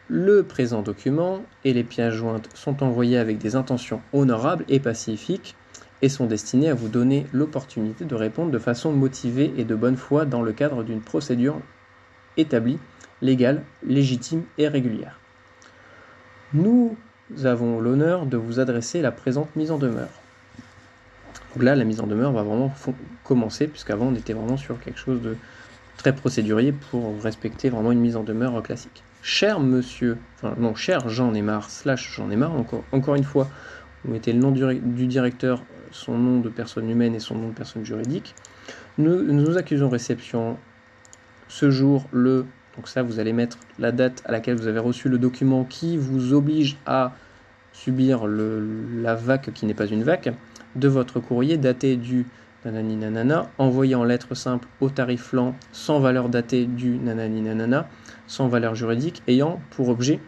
Le présent document et les pièces jointes sont envoyés avec des intentions honorables et pacifiques et sont destinés à vous donner l'opportunité de répondre de façon motivée et de bonne foi dans le cadre d'une procédure établie, légale, légitime et régulière. Nous avons l'honneur de vous adresser la présente mise en demeure. Donc là, la mise en demeure va vraiment commencer, puisqu'avant on était vraiment sur quelque chose de très procédurier pour respecter vraiment une mise en demeure classique. Cher Jean Aymar / Jean Aymar, encore une fois, vous mettez le nom du directeur, son nom de personne humaine et son nom de personne juridique. Nous accusons réception ce jour, donc ça vous allez mettre la date à laquelle vous avez reçu le document qui vous oblige à subir la VAC qui n'est pas une VAC, de votre courrier daté du nanani nanana, envoyé en lettres simples au tarif lent, sans valeur datée du nanani nanana, sans valeur juridique, ayant pour objet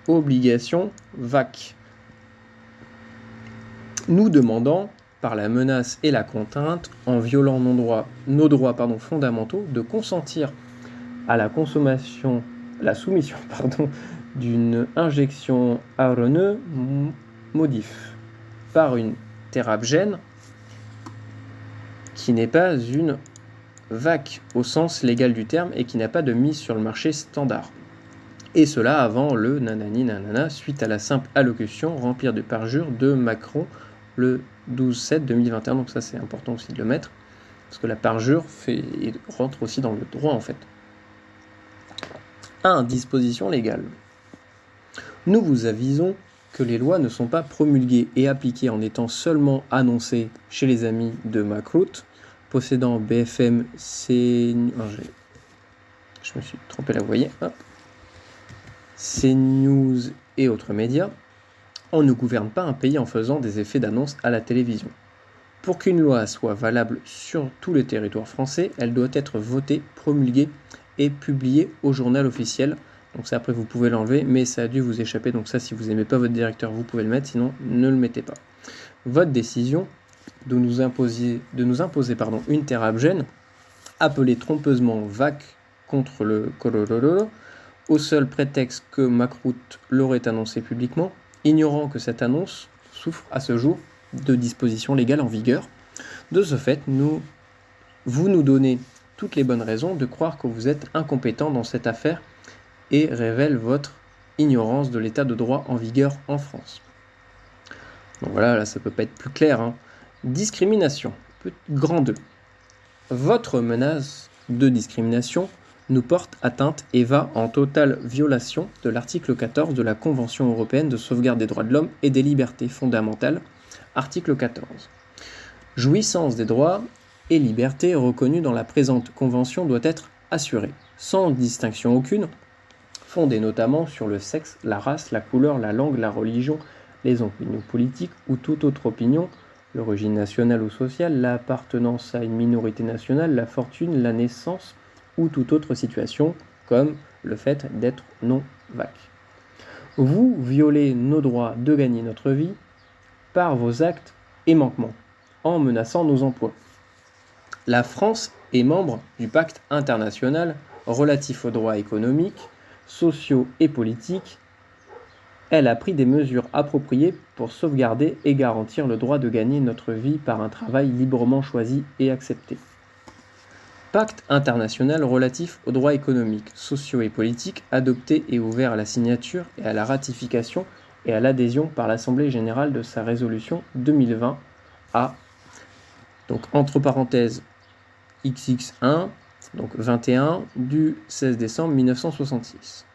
obligation VAC. Nous demandons, par la menace et la contrainte, en violant nos droits fondamentaux, de consentir à la soumission d'une injection RNA modif par une thérapgène qui n'est pas une VAC au sens légal du terme et qui n'a pas de mise sur le marché standard. Et cela avant le nanani nanana, suite à la simple allocution remplie de parjure de Macron le 12/7/2021. Donc ça c'est important aussi de le mettre, parce que la parjure rentre aussi dans le droit en fait. 1. Disposition légale. Nous vous avisons que les lois ne sont pas promulguées et appliquées en étant seulement annoncées chez les amis de Macroute, possédant BFM, CNews, je me suis trompé là, vous voyez, CNews et autres médias. On ne gouverne pas un pays en faisant des effets d'annonce à la télévision. Pour qu'une loi soit valable sur tout le territoire français, elle doit être votée, promulguée et publiée au journal officiel. Donc ça, après, vous pouvez l'enlever, mais ça a dû vous échapper. Donc ça, si vous n'aimez pas votre directeur, vous pouvez le mettre, sinon ne le mettez pas. Votre décision de nous imposer une thérapgène, appelée trompeusement VAC contre le Corololo, au seul prétexte que Macroute l'aurait annoncé publiquement, ignorant que cette annonce souffre à ce jour de dispositions légales en vigueur. De ce fait, vous nous donnez toutes les bonnes raisons de croire que vous êtes incompétent dans cette affaire et révèle votre ignorance de l'état de droit en vigueur en France. Donc voilà, là ça peut pas être plus clair. Discrimination, grand 2. Votre menace de discrimination nous porte atteinte et va en totale violation de l'article 14 de la Convention européenne de sauvegarde des droits de l'homme et des libertés fondamentales, article 14. Jouissance des droits et libertés reconnus dans la présente convention doit être assurée, sans distinction aucune, fondée notamment sur le sexe, la race, la couleur, la langue, la religion, les opinions politiques ou toute autre opinion, l'origine nationale ou sociale, l'appartenance à une minorité nationale, la fortune, la naissance ou toute autre situation, comme le fait d'être non-VAC. Vous violez nos droits de gagner notre vie par vos actes et manquements, en menaçant nos emplois. La France est membre du pacte international relatif aux droits économiques, sociaux et politiques. Elle a pris des mesures appropriées pour sauvegarder et garantir le droit de gagner notre vie par un travail librement choisi et accepté. Pacte international relatif aux droits économiques, sociaux et politiques, adopté et ouvert à la signature et à la ratification et à l'adhésion par l'Assemblée générale de sa résolution 2020 à, donc entre parenthèses, XX1, donc 21 du 16 décembre 1966.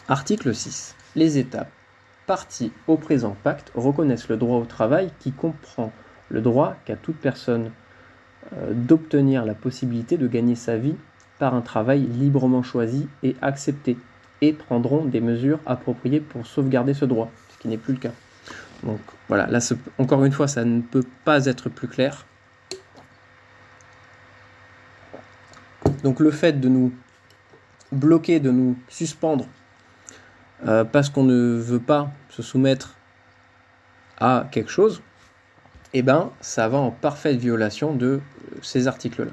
Article 6. Les États parties au présent pacte reconnaissent le droit au travail qui comprend le droit qu'a toute personne d'obtenir la possibilité de gagner sa vie par un travail librement choisi et accepté, et prendront des mesures appropriées pour sauvegarder ce droit, ce qui n'est plus le cas. Donc voilà, là encore une fois, ça ne peut pas être plus clair. Donc le fait de nous bloquer, de nous suspendre, parce qu'on ne veut pas se soumettre à quelque chose, eh ben, ça va en parfaite violation de ces articles-là.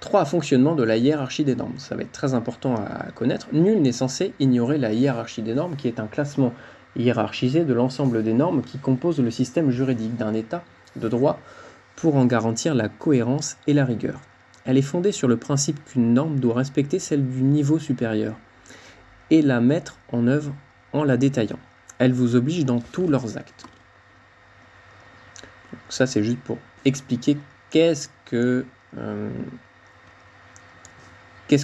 3. Fonctionnement de la hiérarchie des normes. Ça va être très important à connaître. Nul n'est censé ignorer la hiérarchie des normes, qui est un classement hiérarchisé de l'ensemble des normes qui composent le système juridique d'un État de droit pour en garantir la cohérence et la rigueur. Elle est fondée sur le principe qu'une norme doit respecter celle du niveau supérieur et la mettre en œuvre en la détaillant. Elle vous oblige dans tous leurs actes. Donc ça, c'est juste pour expliquer qu'est-ce que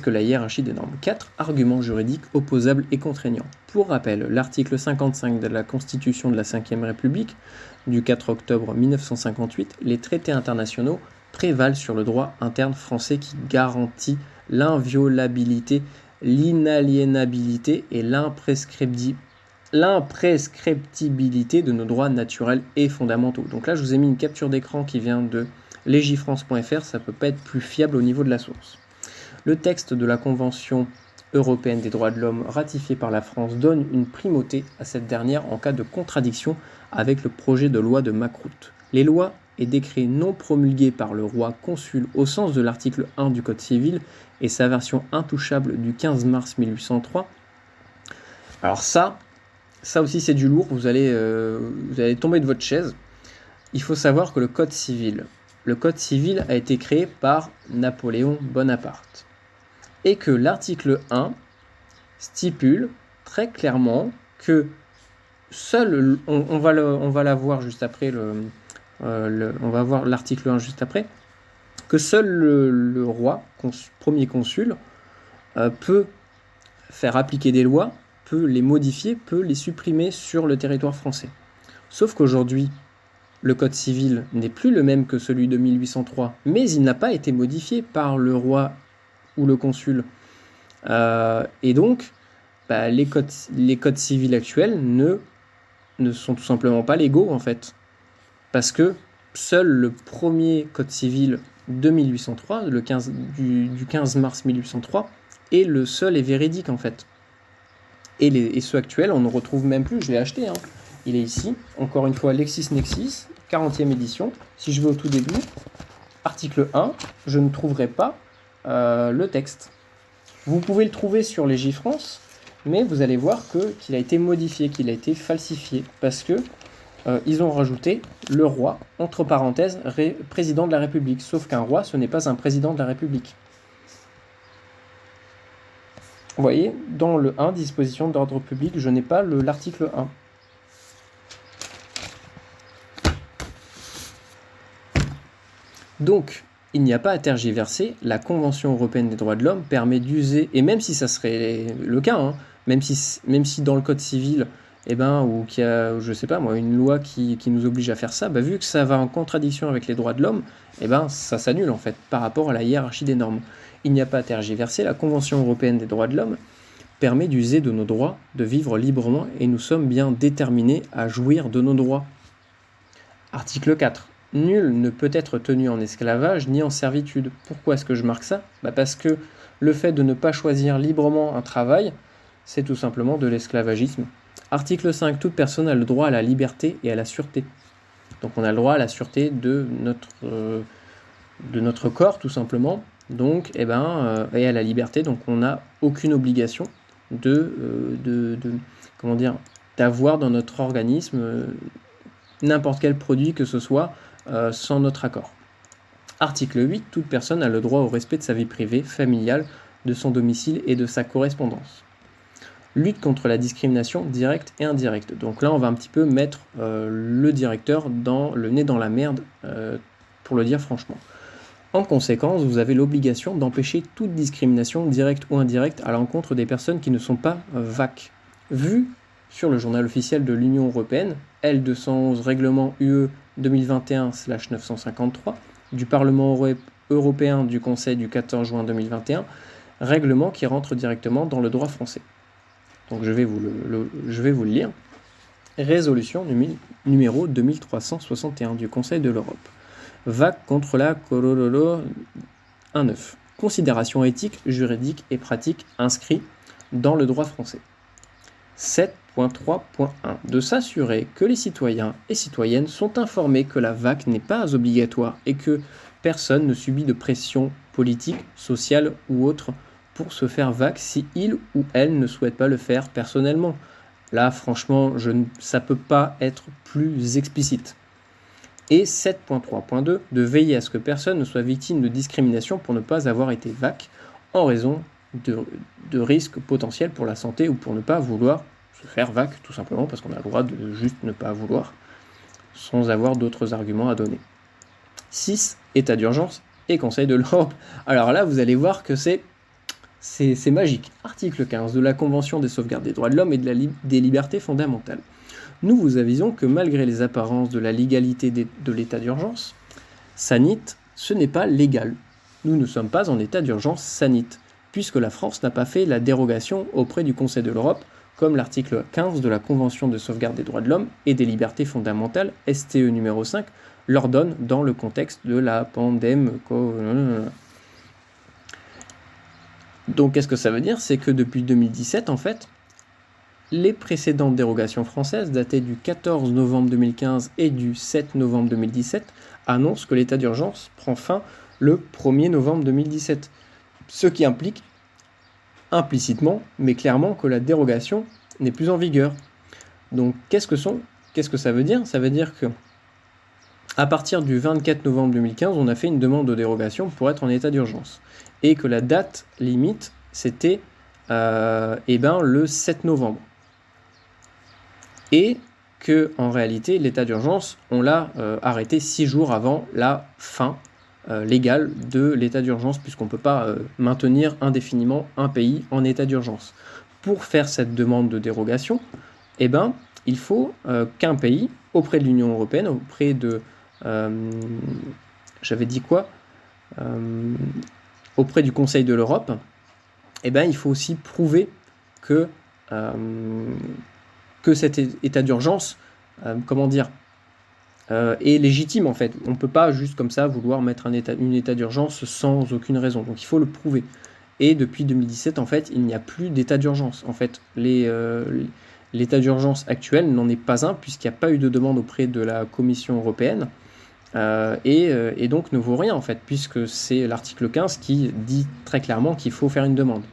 la hiérarchie des normes. 4. Arguments juridiques opposables et contraignants. Pour rappel, l'article 55 de la Constitution de la Ve République du 4 octobre 1958, les traités internationaux prévalent sur le droit interne français qui garantit l'inviolabilité, l'inaliénabilité et l'imprescriptibilité de nos droits naturels et fondamentaux. Donc là, je vous ai mis une capture d'écran qui vient de legifrance.fr, ça ne peut pas être plus fiable au niveau de la source. Le texte de la Convention européenne des droits de l'homme ratifiée par la France donne une primauté à cette dernière en cas de contradiction avec le projet de loi de Macroute. Les lois et décrets non promulgués par le roi consul au sens de l'article 1 du Code civil et sa version intouchable du 15 mars 1803. Alors ça aussi c'est du lourd, vous allez tomber de votre chaise. Il faut savoir que le Code civil a été créé par Napoléon Bonaparte. Et que l'article 1 stipule très clairement que seul, on va la voir juste après, on va voir l'article 1 juste après, que seul le roi, premier consul, peut faire appliquer des lois, peut les modifier, peut les supprimer sur le territoire français. Sauf qu'aujourd'hui, le Code civil n'est plus le même que celui de 1803, mais il n'a pas été modifié par le roi ou le consul. Et donc, les codes civils actuels ne sont tout simplement pas légaux, en fait. Parce que seul le premier Code civil de 1803, du 15 mars 1803, est le seul et véridique, en fait. Et ceux actuels, on ne retrouve même plus, je l'ai acheté, hein. Il est ici, encore une fois, LexisNexis, 40e édition. Si je vais au tout début, article 1, je ne trouverai pas le texte. Vous pouvez le trouver sur Legifrance, mais vous allez voir qu'il a été modifié, qu'il a été falsifié, parce que ils ont rajouté le roi, entre parenthèses, président de la République. Sauf qu'un roi, ce n'est pas un président de la République. Vous voyez, dans le 1, disposition d'ordre public, je n'ai pas l'article 1. Donc, il n'y a pas à tergiverser, la Convention européenne des droits de l'homme permet d'user, et même si ça serait le cas, hein, même si dans le Code civil, ou qu'il y a, je sais pas moi, une loi qui nous oblige à faire ça, vu que ça va en contradiction avec les droits de l'homme, ça s'annule en fait, par rapport à la hiérarchie des normes. Il n'y a pas à tergiverser, la Convention européenne des droits de l'homme permet d'user de nos droits, de vivre librement, et nous sommes bien déterminés à jouir de nos droits. Article 4. Nul ne peut être tenu en esclavage ni en servitude. Pourquoi est-ce que je marque ça ? Parce que le fait de ne pas choisir librement un travail, c'est tout simplement de l'esclavagisme. Article 5. Toute personne a le droit à la liberté et à la sûreté. Donc on a le droit à la sûreté de notre corps, tout simplement. Donc, et à la liberté. Donc on n'a aucune obligation d'avoir dans notre organisme n'importe quel produit que ce soit sans notre accord. Article 8. Toute personne a le droit au respect de sa vie privée, familiale, de son domicile et de sa correspondance. Lutte contre la discrimination directe et indirecte. Donc là, on va un petit peu mettre le directeur le nez dans la merde, pour le dire franchement. En conséquence, vous avez l'obligation d'empêcher toute discrimination directe ou indirecte à l'encontre des personnes qui ne sont pas VAC. Vu sur le journal officiel de l'Union européenne, L211 règlement UE 2021/953 du Parlement européen du Conseil du 14 juin 2021, règlement qui rentre directement dans le droit français. Donc je vais vous le lire. Résolution numéro 2361 du Conseil de l'Europe. VAC contre la Corololo 1.9. Considération éthique, juridique et pratique inscrit dans le droit français. 7.3.1. De s'assurer que les citoyens et citoyennes sont informés que la VAC n'est pas obligatoire et que personne ne subit de pression politique, social ou autre pour se faire vac si il ou elle ne souhaite pas le faire personnellement. Là, franchement, ça ne peut pas être plus explicite. Et 7.3.2, de veiller à ce que personne ne soit victime de discrimination pour ne pas avoir été vac en raison de risques potentiels pour la santé ou pour ne pas vouloir se faire vac, tout simplement parce qu'on a le droit de juste ne pas vouloir, sans avoir d'autres arguments à donner. 6. État d'urgence et Conseil de l'Europe. Alors là, vous allez voir que c'est magique. Article 15 de la Convention des sauvegardes des droits de l'homme et des libertés fondamentales. Nous vous avisons que malgré les apparences de la légalité de l'état d'urgence sanite, ce n'est pas légal. Nous ne sommes pas en état d'urgence sanite, puisque la France n'a pas fait la dérogation auprès du Conseil de l'Europe, comme l'article 15 de la Convention de sauvegarde des droits de l'homme et des libertés fondamentales, STE numéro 5, l'ordonne dans le contexte de la pandémie. Donc qu'est-ce que ça veut dire? C'est que depuis 2017, en fait, les précédentes dérogations françaises, datées du 14 novembre 2015 et du 7 novembre 2017, annoncent que l'état d'urgence prend fin le 1er novembre 2017. Ce qui implique implicitement, mais clairement, que la dérogation n'est plus en vigueur. Donc qu'est-ce que ça veut dire? Ça veut dire que à partir du 24 novembre 2015, on a fait une demande de dérogation pour être en état d'urgence. Et que la date limite, c'était le 7 novembre. Et que en réalité, l'état d'urgence, on l'a arrêté 6 jours avant la fin légale de l'état d'urgence, puisqu'on ne peut pas maintenir indéfiniment un pays en état d'urgence. Pour faire cette demande de dérogation, il faut qu'un pays, auprès de l'Union européenne, auprès de... auprès du Conseil de l'Europe, il faut aussi prouver que cet état d'urgence, est légitime en fait. On ne peut pas juste comme ça vouloir mettre un état d'urgence sans aucune raison. Donc il faut le prouver. Et depuis 2017, en fait, il n'y a plus d'état d'urgence. En fait, l'état d'urgence actuel n'en est pas un puisqu'il n'y a pas eu de demande auprès de la Commission européenne. Et donc ne vaut rien en fait, puisque c'est l'article 15 qui dit très clairement qu'il faut faire une demande.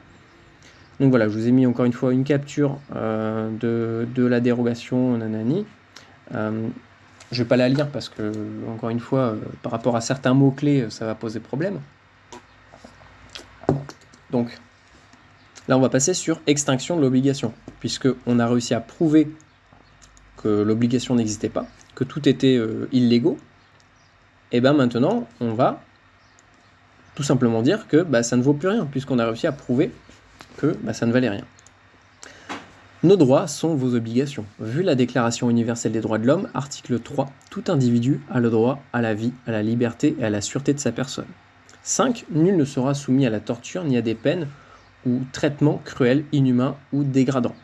Donc voilà, je vous ai mis encore une fois une capture de la dérogation nanani. Je ne vais pas la lire parce que, encore une fois, par rapport à certains mots-clés, ça va poser problème. Donc, là, on va passer sur extinction de l'obligation, puisqu'on a réussi à prouver que l'obligation n'existait pas, que tout était illégaux. Et maintenant, on va tout simplement dire que ça ne vaut plus rien, puisqu'on a réussi à prouver que ça ne valait rien. Nos droits sont vos obligations. Vu la Déclaration universelle des droits de l'homme, article 3, tout individu a le droit à la vie, à la liberté et à la sûreté de sa personne. 5. Nul ne sera soumis à la torture ni à des peines ou traitements cruels, inhumains ou dégradants.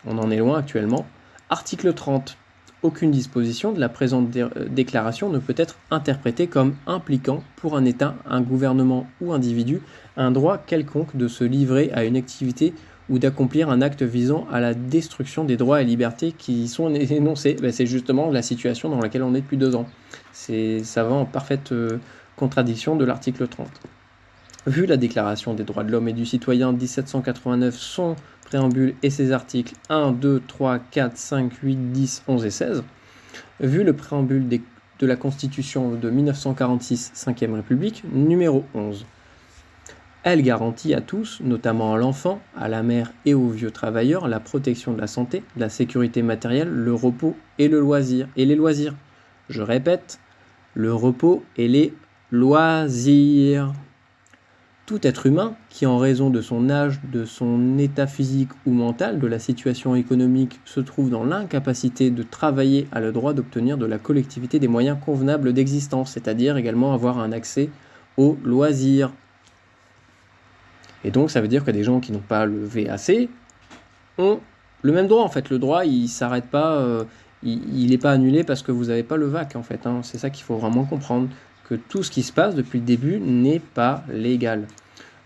On en est loin actuellement. Article 30. Aucune disposition de la présente déclaration ne peut être interprétée comme impliquant pour un État, un gouvernement ou individu un droit quelconque de se livrer à une activité ou d'accomplir un acte visant à la destruction des droits et libertés qui y sont énoncés. C'est justement la situation dans laquelle on est depuis 2 ans. Ça va en parfaite contradiction de l'article 30. Vu la Déclaration des droits de l'homme et du citoyen 1789, son préambule et ses articles 1, 2, 3, 4, 5, 8, 10, 11 et 16, vu le préambule de la Constitution de 1946, 5e République, numéro 11, elle garantit à tous, notamment à l'enfant, à la mère et aux vieux travailleurs, la protection de la santé, de la sécurité matérielle, le repos et le loisir. Et les loisirs. Je répète, le repos et les loisirs. Tout être humain qui, en raison de son âge, de son état physique ou mental, de la situation économique, se trouve dans l'incapacité de travailler, a le droit d'obtenir de la collectivité des moyens convenables d'existence, c'est-à-dire également avoir un accès aux loisirs. Et donc ça veut dire que des gens qui n'ont pas le VAC ont le même droit en fait. Le droit il s'arrête pas, il n'est pas annulé parce que vous n'avez pas le VAC en fait. C'est ça qu'il faut vraiment comprendre, que tout ce qui se passe depuis le début n'est pas légal.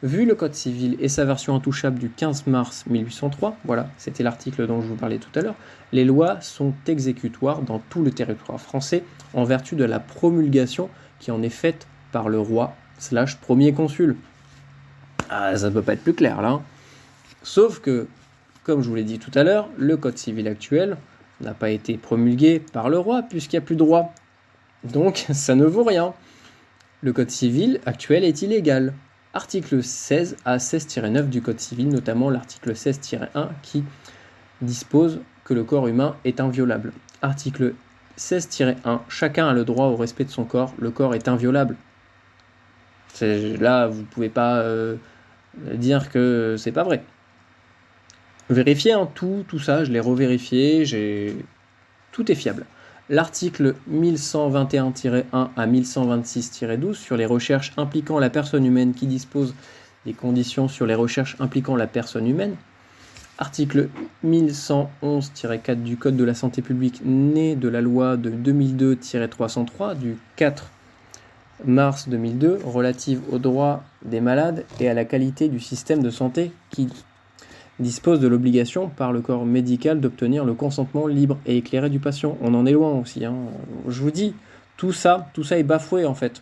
Vu le Code civil et sa version intouchable du 15 mars 1803, voilà, c'était l'article dont je vous parlais tout à l'heure, les lois sont exécutoires dans tout le territoire français en vertu de la promulgation qui en est faite par le roi / premier consul. Ah, ça ne peut pas être plus clair là. Sauf que, comme je vous l'ai dit tout à l'heure, le code civil actuel n'a pas été promulgué par le roi puisqu'il n'y a plus de droit. Donc ça ne vaut rien. Le code civil actuel est illégal. Article 16 à 16-9 du code civil, notamment l'article 16-1 qui dispose que le corps humain est inviolable. Article 16-1, chacun a le droit au respect de son corps, le corps est inviolable. Là, vous ne pouvez pas dire que c'est pas vrai. Vérifiez tout ça, je l'ai revérifié, tout est fiable. L'article 1121-1 à 1126-12 sur les recherches impliquant la personne humaine qui dispose des conditions sur les recherches impliquant la personne humaine. Article 1111-4 du Code de la santé publique né de la loi de 2002-303 du 4 mars 2002 relative aux droits des malades et à la qualité du système de santé qui dispose de l'obligation par le corps médical d'obtenir le consentement libre et éclairé du patient. On en est loin aussi. Je vous dis, tout ça est bafoué en fait.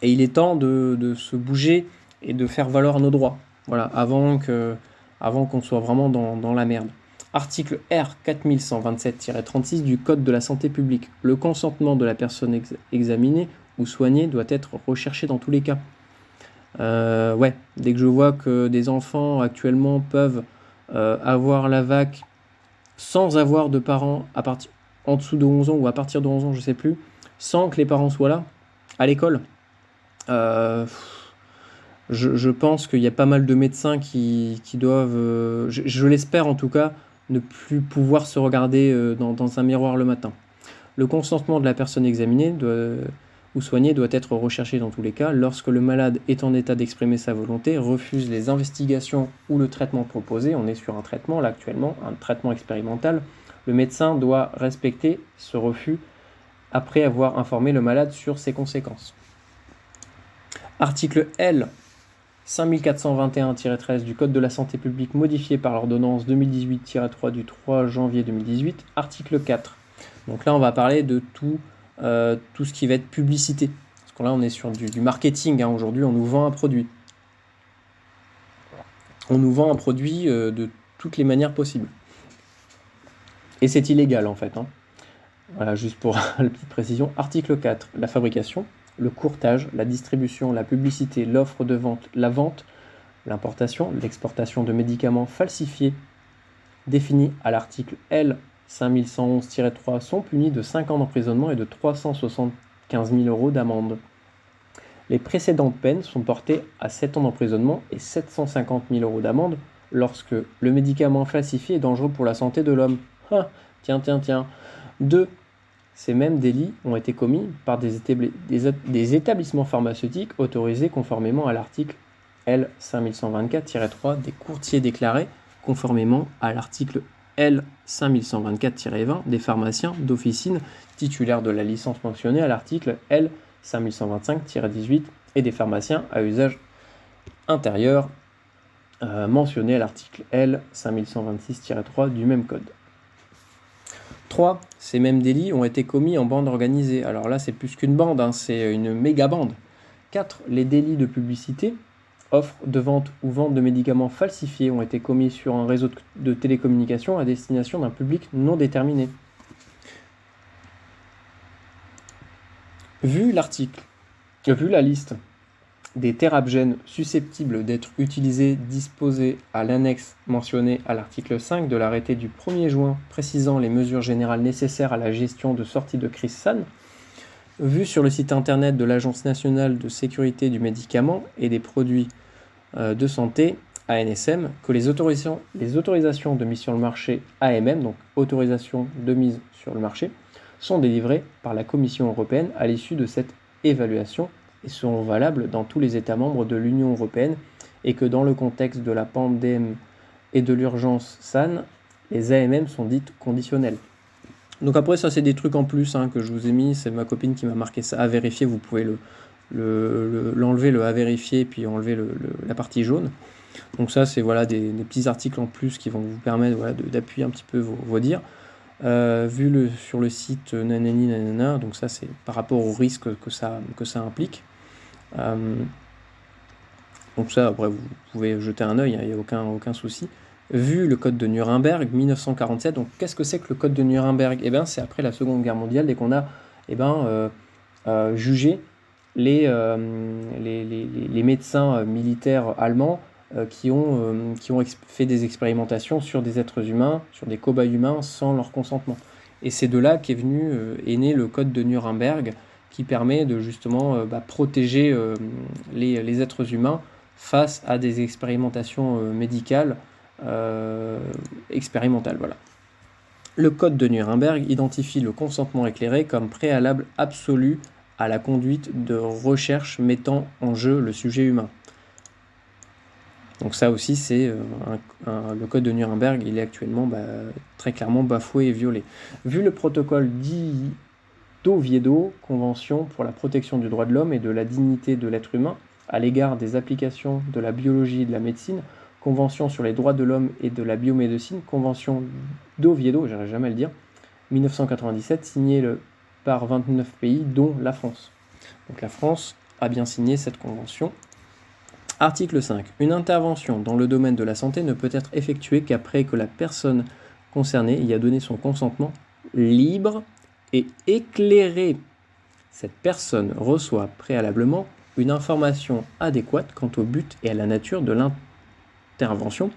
Et il est temps de se bouger et de faire valoir nos droits. Voilà, avant qu'on soit vraiment dans la merde. Article R 4127-36 du Code de la santé publique. Le consentement de la personne examinée ou soignée doit être recherché dans tous les cas. Dès que je vois que des enfants actuellement peuvent avoir la VAC sans avoir de parents en dessous de 11 ans ou à partir de 11 ans, je sais plus, sans que les parents soient là, à l'école, je pense qu'il y a pas mal de médecins qui doivent, je l'espère en tout cas, ne plus pouvoir se regarder dans un miroir le matin. Le consentement de la personne examinée ou soigné doit être recherché dans tous les cas. Lorsque le malade est en état d'exprimer sa volonté, refuse les investigations ou le traitement proposé, on est sur un traitement là actuellement, un traitement expérimental, le médecin doit respecter ce refus après avoir informé le malade sur ses conséquences. Article L 5421-13 du Code de la santé publique modifié par l'ordonnance 2018-3 du 3 janvier 2018, article 4. Donc là on va parler de tout ce qui va être publicité. Parce que là, on est sur du marketing. Aujourd'hui, on nous vend un produit. On nous vend un produit de toutes les manières possibles. Et c'est illégal, en fait. Voilà, juste pour la petite précision. Article 4. La fabrication, le courtage, la distribution, la publicité, l'offre de vente, la vente, l'importation, l'exportation de médicaments falsifiés, définis à l'article L 5111-3 sont punis de 5 ans d'emprisonnement et de 375 000 € d'amende. Les précédentes peines sont portées à 7 ans d'emprisonnement et 750 000 € d'amende lorsque le médicament falsifié est dangereux pour la santé de l'homme. Tiens. 2. Ces mêmes délits ont été commis par des établissements pharmaceutiques autorisés conformément à l'article L 5124-3 des courtiers déclarés conformément à l'article L 5124-20 des pharmaciens d'officine titulaires de la licence mentionnée à l'article L 5125-18 et des pharmaciens à usage intérieur mentionnés à l'article L 5126-3 du même code. 3. Ces mêmes délits ont été commis en bande organisée. Alors là, c'est plus qu'une bande, c'est une méga bande. 4. Les délits de publicité, offre de vente ou vente de médicaments falsifiés ont été commis sur un réseau de télécommunications à destination d'un public non déterminé. Vu la liste des thérapgènes susceptibles d'être utilisés disposés à l'annexe mentionnée à l'article 5 de l'arrêté du 1er juin précisant les mesures générales nécessaires à la gestion de sortie de crise SAN, vu sur le site internet de l'Agence nationale de sécurité du médicament et des produits de santé, ANSM, que les autorisations de mise sur le marché AMM, donc autorisation de mise sur le marché, sont délivrées par la Commission européenne à l'issue de cette évaluation et seront valables dans tous les États membres de l'Union européenne et que dans le contexte de la pandémie et de l'urgence SAN, les AMM sont dites conditionnelles. Donc après ça c'est des trucs en plus que je vous ai mis, c'est ma copine qui m'a marqué ça à vérifier, vous pouvez l'enlever, le à vérifier, puis enlever la partie jaune. Donc ça c'est des petits articles en plus qui vont vous permettre d'appuyer un petit peu vos dires. Vu sur le site nanani nanana, donc ça c'est par rapport au risque que ça implique. Donc ça, après, vous pouvez jeter un œil, il n'y a aucun souci. Vu le code de Nuremberg, 1947, donc qu'est-ce que c'est que le code de Nuremberg? Eh bien, c'est après la Seconde Guerre mondiale, dès qu'on a jugé les médecins militaires allemands qui ont fait des expérimentations sur des êtres humains, sur des cobayes humains, sans leur consentement. Et c'est de là est né le code de Nuremberg, qui permet de justement protéger les êtres humains face à des expérimentations médicales expérimentales. Voilà. Le code de Nuremberg identifie le consentement éclairé comme préalable absolu à la conduite de recherche mettant en jeu le sujet humain. Donc ça aussi, c'est le code de Nuremberg, il est actuellement très clairement bafoué et violé. Vu le protocole dit d'Oviedo, Convention pour la protection du droit de l'homme et de la dignité de l'être humain à l'égard des applications de la biologie et de la médecine, Convention sur les droits de l'homme et de la biomédecine, Convention d'Oviedo, j'arrive jamais à le dire, 1997, signée par 29 pays, dont la France. Donc la France a bien signé cette convention. Article 5. Une intervention dans le domaine de la santé ne peut être effectuée qu'après que la personne concernée y a donné son consentement libre et éclairé. Cette personne reçoit préalablement une information adéquate quant au but et à la nature de l'intervention,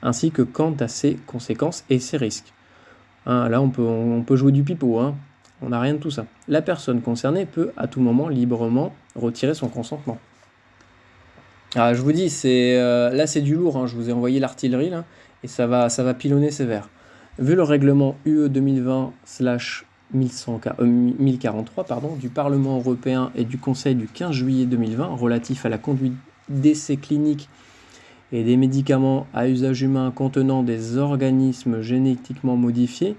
ainsi que quant à ses conséquences et ses risques. Là, on peut jouer du pipeau, on n'a rien de tout ça. La personne concernée peut à tout moment librement retirer son consentement. Je vous dis, là c'est du lourd, je vous ai envoyé l'artillerie là, et ça va pilonner sévère. Vu le règlement UE 2020/1043 du Parlement européen et du Conseil du 15 juillet 2020 relatif à la conduite d'essais cliniques et des médicaments à usage humain contenant des organismes génétiquement modifiés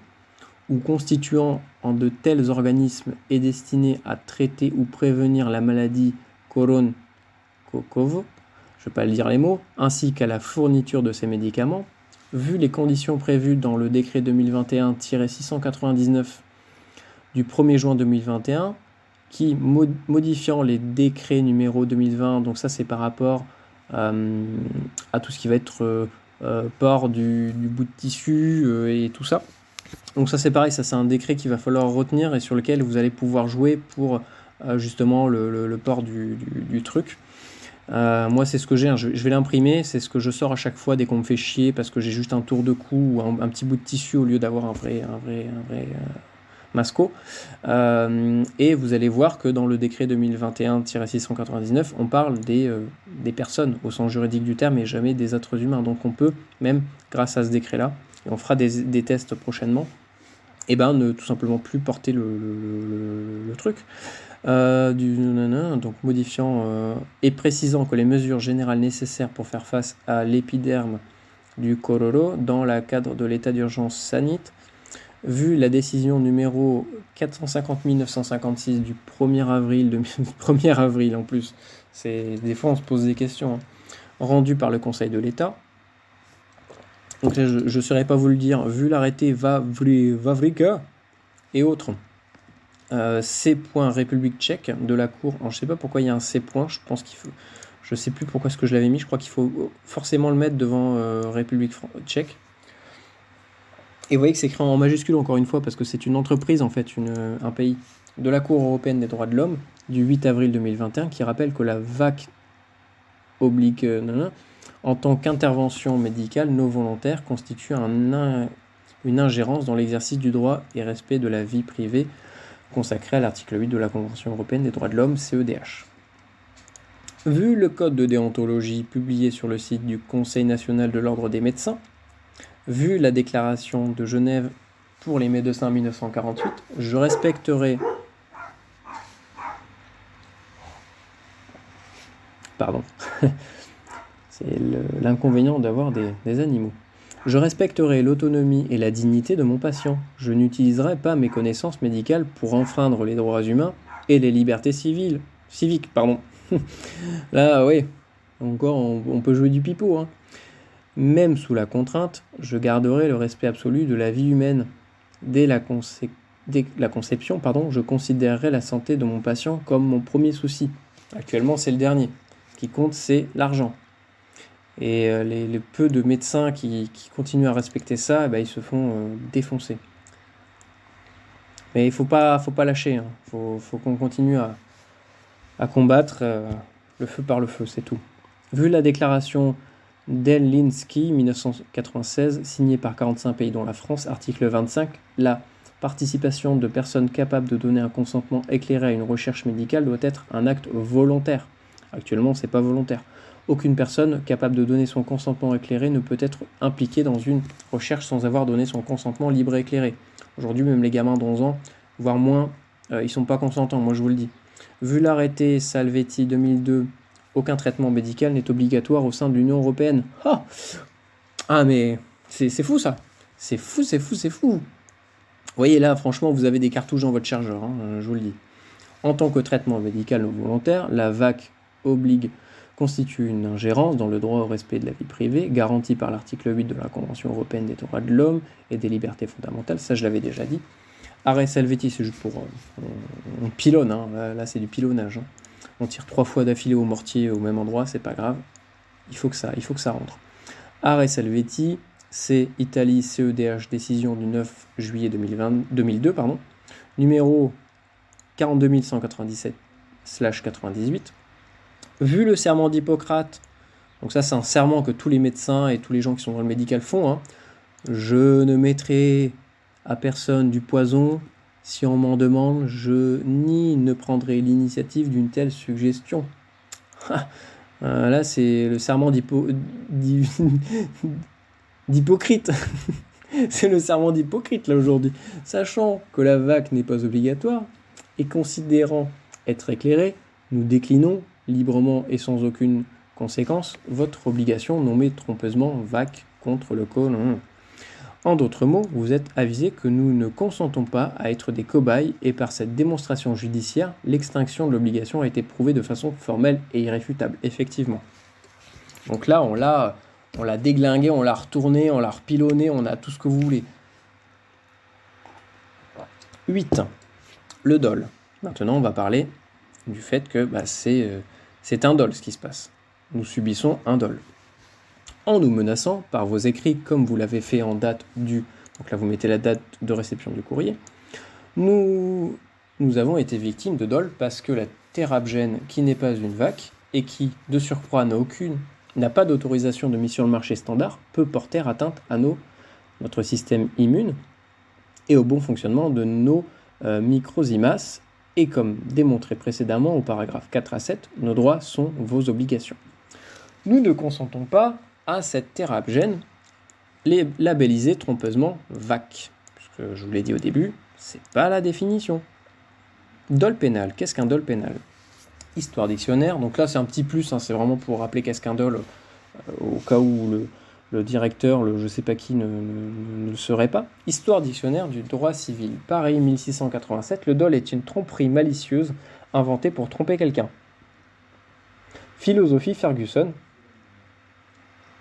ou constituant en de tels organismes et destinés à traiter ou prévenir la maladie Corona-Covid, je ne vais pas le dire les mots, ainsi qu'à la fourniture de ces médicaments, vu les conditions prévues dans le décret 2021-699 du 1er juin 2021, qui, modifiant les décrets numéro 2020, donc ça c'est par rapport à tout ce qui va être port du bout de tissu et tout ça. Donc ça c'est pareil, ça c'est un décret qu'il va falloir retenir et sur lequel vous allez pouvoir jouer pour justement le port du truc. Moi c'est ce que j'ai, je vais l'imprimer, c'est ce que je sors à chaque fois dès qu'on me fait chier parce que j'ai juste un tour de cou ou un petit bout de tissu au lieu d'avoir un vrai masco. Et vous allez voir que dans le décret 2021-699, on parle des personnes au sens juridique du terme et jamais des êtres humains. Donc on peut même, grâce à ce décret-là, et on fera des tests prochainement, ne tout simplement plus porter le truc. Donc modifiant et précisant que les mesures générales nécessaires pour faire face à l'épiderme du corona dans le cadre de l'état d'urgence sanitaire, vu la décision numéro 450 956 du 1er avril, 1er avril en plus, des fois on se pose des questions, rendue par le Conseil de l'État. Donc là, je ne saurais pas vous le dire, vu l'arrêté Vavrika et autres. C. République tchèque de la Cour. Alors, je ne sais pas pourquoi il y a un C. Je pense qu'il faut. Je ne sais plus pourquoi est-ce que je l'avais mis. Je crois qu'il faut forcément le mettre devant République tchèque. Et vous voyez que c'est écrit en majuscule encore une fois parce que c'est une entreprise en fait, un pays de la Cour européenne des droits de l'homme du 8 avril 2021 qui rappelle que la VAC oblique en tant qu'intervention médicale non volontaire constitue une ingérence dans l'exercice du droit et respect de la vie privée consacré à l'article 8 de la Convention européenne des droits de l'homme, CEDH. Vu le code de déontologie publié sur le site du Conseil national de l'ordre des médecins, vu la déclaration de Genève pour les médecins 1948, je respecterai... Pardon. C'est l'inconvénient d'avoir des animaux. Je respecterai l'autonomie et la dignité de mon patient. Je n'utiliserai pas mes connaissances médicales pour enfreindre les droits humains et les libertés civiques. Là, oui, encore, on peut jouer du pipeau. Même sous la contrainte, je garderai le respect absolu de la vie humaine. Dès la conception, je considérerai la santé de mon patient comme mon premier souci. Actuellement, c'est le dernier. Ce qui compte, c'est l'argent. Et les peu de médecins qui continuent à respecter ça, ils se font défoncer. Mais il faut pas lâcher. Hein. Faut qu'on continue à combattre le feu par le feu, c'est tout. Vu la déclaration d'Helsinki 1996, signée par 45 pays dont la France, article 25, la participation de personnes capables de donner un consentement éclairé à une recherche médicale doit être un acte volontaire. Actuellement, c'est pas volontaire. Aucune personne capable de donner son consentement éclairé ne peut être impliquée dans une recherche sans avoir donné son consentement libre et éclairé. Aujourd'hui, même les gamins d'11 ans, voire moins, ils sont pas consentants, moi je vous le dis. Vu l'arrêté Salvetti 2002, aucun traitement médical n'est obligatoire au sein de l'Union européenne. Ah mais c'est fou ça. C'est fou. Vous voyez là, franchement, vous avez des cartouches dans votre chargeur, hein, je vous le dis. En tant que traitement médical non volontaire, la VAC constitue une ingérence dans le droit au respect de la vie privée, garanti par l'article 8 de la Convention européenne des droits de l'homme et des libertés fondamentales, ça je l'avais déjà dit. Arrêt Salvetti, c'est juste pour... on pilonne, hein, là c'est du pilonnage. Hein. On tire 3 fois d'affilée au mortier au même endroit, c'est pas grave. Il faut que ça rentre. Arrêt Salvetti, c'est Italie CEDH, décision du 9 juillet 2002, numéro 42197/98. Vu le serment d'Hippocrate, donc ça c'est un serment que tous les médecins et tous les gens qui sont dans le médical font, hein. Je ne mettrai à personne du poison, si on m'en demande, je ni ne prendrai l'initiative d'une telle suggestion. Là c'est le serment d'Hippocrate. C'est le serment d'Hippocrate là aujourd'hui. Sachant que la VAC n'est pas obligatoire et considérant être éclairé, nous déclinons librement et sans aucune conséquence votre obligation nommée trompeusement VAC contre le colon. En d'autres mots, vous êtes avisé que nous ne consentons pas à être des cobayes et par cette démonstration judiciaire, l'extinction de l'obligation a été prouvée de façon formelle et irréfutable, effectivement. Donc là, on l'a déglingué, on l'a retourné, on l'a repilonné, on a tout ce que vous voulez. 8. Le dol. Maintenant, on va parler du fait que c'est un dol ce qui se passe. Nous subissons un dol. En nous menaçant par vos écrits, comme vous l'avez fait en date du... Donc là, vous mettez la date de réception du courrier. Nous avons été victimes de dol parce que la Therabgène, qui n'est pas une VAC, et qui, de surcroît, n'a pas d'autorisation de mise sur le marché standard, peut porter atteinte à notre système immune et au bon fonctionnement de nos microzymas. Et comme démontré précédemment au paragraphe 4 à 7, nos droits sont vos obligations. Nous ne consentons pas à cette Therabgène labellisée trompeusement VAC. Puisque je vous l'ai dit au début, c'est pas la définition. Dol pénal, qu'est-ce qu'un dol pénal ? Histoire dictionnaire, donc là c'est un petit plus, hein, c'est vraiment pour rappeler qu'est-ce qu'un dol, au cas où le directeur, je sais pas qui, ne le saurait pas. Histoire dictionnaire du droit civil, Paris 1687, le dol est une tromperie malicieuse inventée pour tromper quelqu'un. Philosophie Ferguson,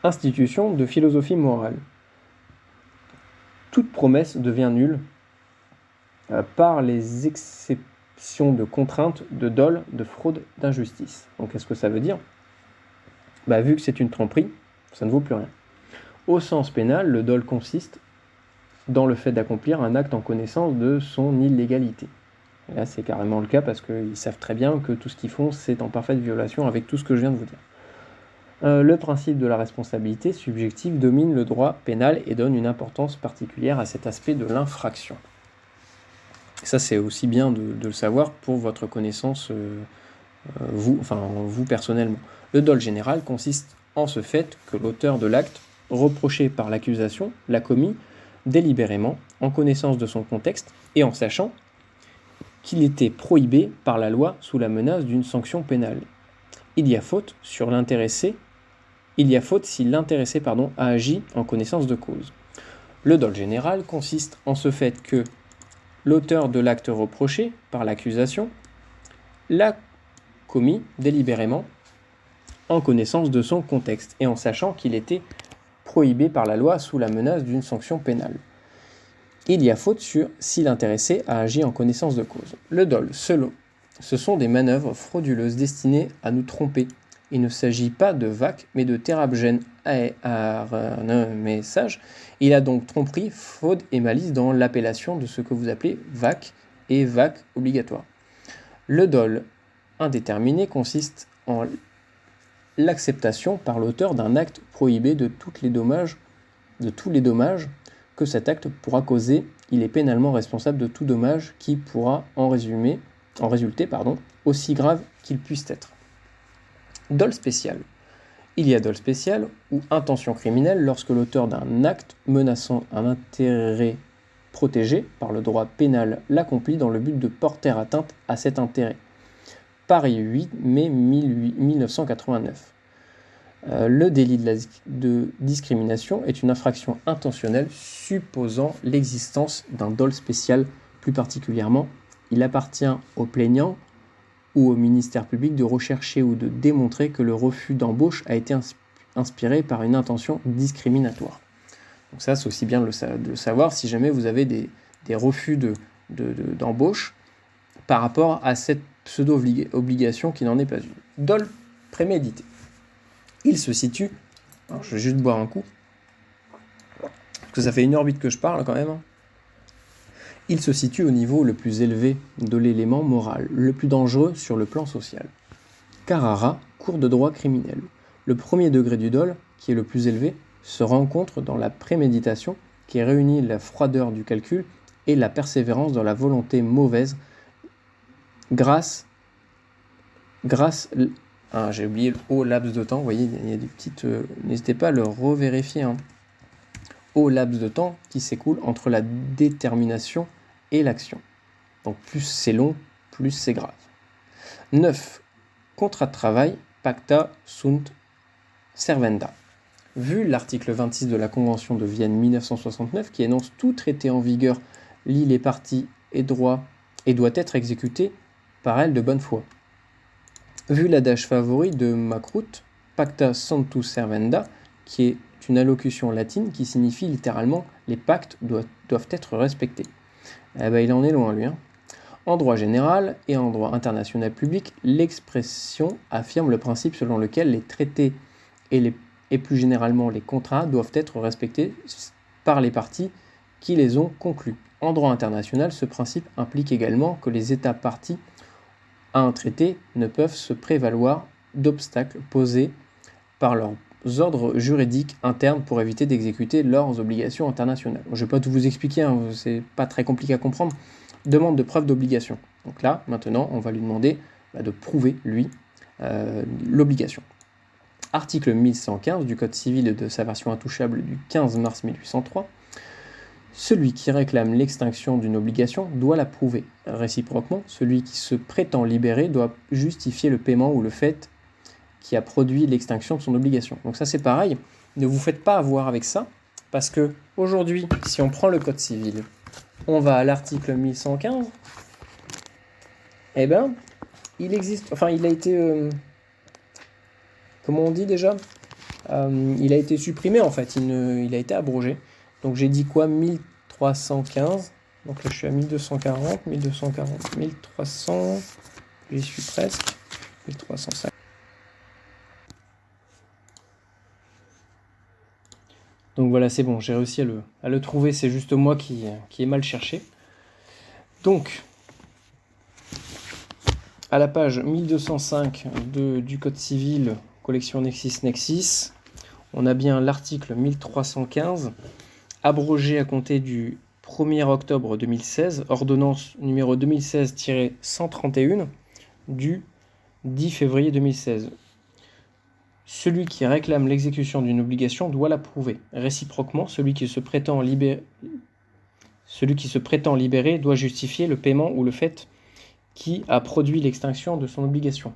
institution de philosophie morale. Toute promesse devient nulle par les exceptions de contraintes, de dol, de fraude, d'injustice. Donc qu'est-ce que ça veut dire ? Vu que c'est une tromperie, ça ne vaut plus rien. Au sens pénal, le dol consiste dans le fait d'accomplir un acte en connaissance de son illégalité. Et là, c'est carrément le cas parce qu'ils savent très bien que tout ce qu'ils font, c'est en parfaite violation avec tout ce que je viens de vous dire. Le principe de la responsabilité subjective domine le droit pénal et donne une importance particulière à cet aspect de l'infraction. Ça, c'est aussi bien de le savoir pour votre connaissance, vous personnellement. Le dol général consiste en ce fait que l'auteur de l'acte reproché par l'accusation l'a commis délibérément, en connaissance de son contexte et en sachant qu'il était prohibé par la loi sous la menace d'une sanction pénale. Il y a faute si l'intéressé a agi en connaissance de cause. Le dol général consiste en ce fait que l'auteur de l'acte reproché par l'accusation l'a commis délibérément en connaissance de son contexte et en sachant qu'il était prohibé par la loi sous la menace d'une sanction pénale. Il y a faute si l'intéressé a agi en connaissance de cause. Le dol, Ce sont des manœuvres frauduleuses destinées à nous tromper. Il ne s'agit pas de VAC, mais de Terabgène message. Il a donc tromperie, fraude et malice dans l'appellation de ce que vous appelez VAC et VAC obligatoire. Le dol indéterminé consiste en l'acceptation par l'auteur d'un acte prohibé de tous les dommages que cet acte pourra causer. Il est pénalement responsable de tout dommage qui pourra en résulter, aussi grave qu'il puisse être. Dol spécial. Il y a dol spécial ou intention criminelle lorsque l'auteur d'un acte menaçant un intérêt protégé par le droit pénal l'accomplit dans le but de porter atteinte à cet intérêt. Paris 8 mai 1989. Le délit de discrimination est une infraction intentionnelle supposant l'existence d'un dol spécial. Plus particulièrement, il appartient au plaignant ou au ministère public de rechercher ou de démontrer que le refus d'embauche a été inspiré par une intention discriminatoire. Donc ça, c'est aussi bien de le savoir si jamais vous avez des refus d'embauche par rapport à cette pseudo-obligation qui n'en est pas une. Dol prémédité. Il se situe... Alors, je vais juste boire un coup, parce que ça fait 1h08 que je parle quand même. Il se situe au niveau le plus élevé de l'élément moral, le plus dangereux sur le plan social. Carrara, cours de droit criminel. Le premier degré du dol, qui est le plus élevé, se rencontre dans la préméditation, qui réunit la froideur du calcul et la persévérance dans la volonté mauvaise, grâce j'ai oublié le haut laps de temps, vous voyez, il y a des petites... n'hésitez pas à le revérifier. Haut laps de temps qui s'écoule entre la détermination et l'action. Donc plus c'est long, plus c'est grave. 9. Contrat de travail, pacta sunt servanda. Vu l'article 26 de la Convention de Vienne 1969 qui énonce tout traité en vigueur lie les parties et doit être exécuté par elle de bonne foi. Vu l'adage favori de Macroute, pacta sunt servanda, qui est une allocution latine qui signifie littéralement « les pactes doivent être respectés ». Il en est loin, lui. En droit général et en droit international public, l'expression affirme le principe selon lequel les traités et plus généralement les contrats doivent être respectés par les parties qui les ont conclus. En droit international, ce principe implique également que les États parties à un traité ne peuvent se prévaloir d'obstacles posés par leurs ordres juridiques internes pour éviter d'exécuter leurs obligations internationales. Je ne vais pas tout vous expliquer, c'est pas très compliqué à comprendre. Demande de preuve d'obligation. Donc là, maintenant, on va lui demander de prouver, lui, l'obligation. Article 1115 du Code civil de sa version intouchable du 15 mars 1803. Celui qui réclame l'extinction d'une obligation doit la prouver. Réciproquement, celui qui se prétend libéré doit justifier le paiement ou le fait qui a produit l'extinction de son obligation. Donc ça c'est pareil, ne vous faites pas avoir avec ça, parce que aujourd'hui, si on prend le Code civil, on va à l'article 1115, il a été... comment on dit déjà il a été supprimé en fait, il a été abrogé. Donc j'ai dit quoi 1315, donc là je suis à 1240, 1300, j'y suis presque, 1305. Donc voilà, c'est bon, j'ai réussi à le trouver, c'est juste moi qui ai mal cherché. Donc, à la page 1205 du Code civil, collection Nexis, on a bien l'article 1315, abrogé à compter du 1er octobre 2016, ordonnance numéro 2016-131 du 10 février 2016. Celui qui réclame l'exécution d'une obligation doit la prouver. Réciproquement, celui qui se prétend libéré doit justifier le paiement ou le fait qui a produit l'extinction de son obligation.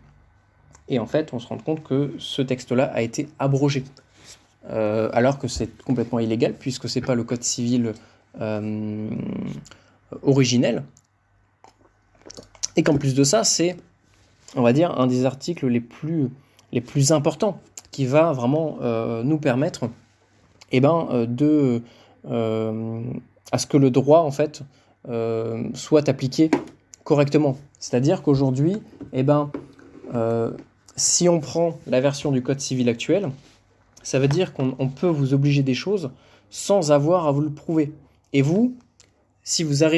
Et en fait, on se rend compte que ce texte-là a été abrogé. Alors que c'est complètement illégal, puisque c'est pas le Code civil originel. Et qu'en plus de ça, c'est, on va dire, un des articles les plus importants qui va vraiment nous permettre à ce que le droit en fait soit appliqué correctement. C'est-à-dire qu'aujourd'hui, si on prend la version du Code civil actuel, ça veut dire qu'on peut vous obliger des choses sans avoir à vous le prouver. Et vous,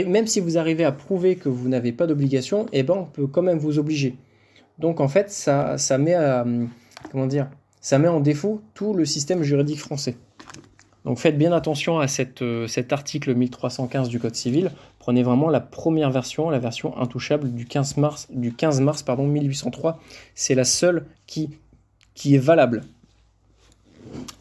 même si vous arrivez à prouver que vous n'avez pas d'obligation, on peut quand même vous obliger. Donc en fait, ça met en défaut tout le système juridique français. Donc faites bien attention à cet article 1315 du Code civil. Prenez vraiment la première version, la version intouchable du 15 mars 1803. C'est la seule qui est valable.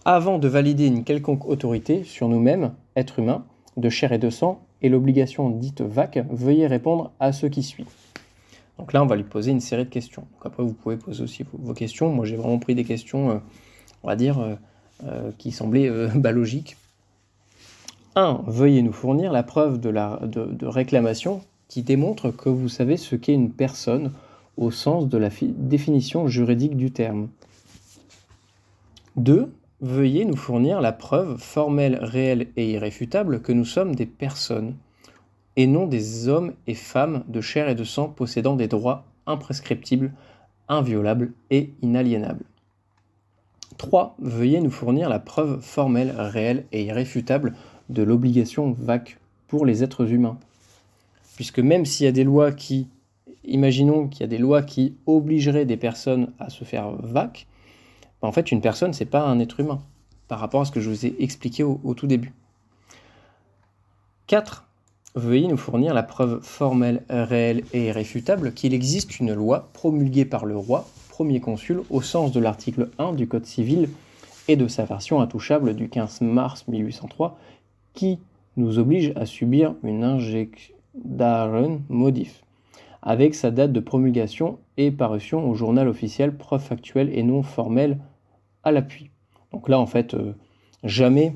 Avant de valider une quelconque autorité sur nous-mêmes, êtres humains, de chair et de sang, et l'obligation dite VAC, veuillez répondre à ce qui suit. Donc là, on va lui poser une série de questions. Donc après, vous pouvez poser aussi vos questions. Moi, j'ai vraiment pris des questions, qui semblaient logiques. 1. Veuillez nous fournir la preuve de réclamation qui démontre que vous savez ce qu'est une personne au sens de la définition juridique du terme. 2. Veuillez nous fournir la preuve formelle, réelle et irréfutable que nous sommes des personnes, et non des hommes et femmes de chair et de sang possédant des droits imprescriptibles, inviolables et inaliénables. 3. Veuillez nous fournir la preuve formelle, réelle et irréfutable de l'obligation VAC pour les êtres humains. Puisque même s'il y a des lois imaginons qu'il y a des lois qui obligeraient des personnes à se faire VAC, en fait, une personne, c'est pas un être humain, par rapport à ce que je vous ai expliqué au tout début. 4. Veuillez nous fournir la preuve formelle, réelle et irréfutable qu'il existe une loi promulguée par le roi, premier consul, au sens de l'article 1 du Code civil et de sa version intouchable du 15 mars 1803, qui nous oblige à subir une injectaren modif, avec sa date de promulgation et parution au journal officiel, preuve factuelle et non formelle à l'appui. Donc là, en fait, jamais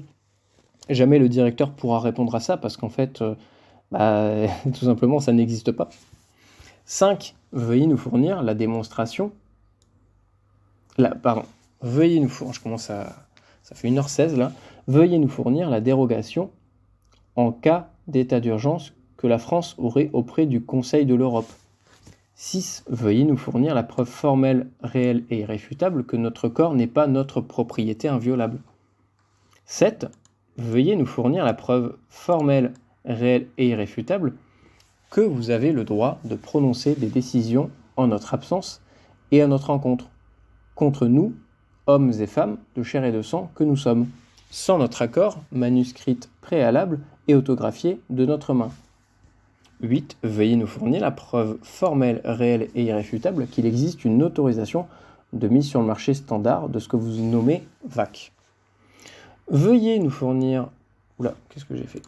le directeur pourra répondre à ça, parce qu'en fait, tout simplement, ça n'existe pas. 5. Veuillez nous fournir la démonstration... Veuillez nous fournir... Ça fait 1h16, là. Veuillez nous fournir la dérogation en cas d'état d'urgence que la France aurait auprès du Conseil de l'Europe. 6. Veuillez nous fournir la preuve formelle, réelle et irréfutable que notre corps n'est pas notre propriété inviolable. 7. Veuillez nous fournir la preuve formelle, réelle et irréfutable que vous avez le droit de prononcer des décisions en notre absence et à notre encontre, contre nous, hommes et femmes de chair et de sang que nous sommes, sans notre accord, manuscrite préalable et autographiée de notre main. 8. Veuillez nous fournir la preuve formelle, réelle et irréfutable qu'il existe une autorisation de mise sur le marché standard de ce que vous nommez VAC. Veuillez nous fournir... Oula, qu'est-ce que j'ai fait ?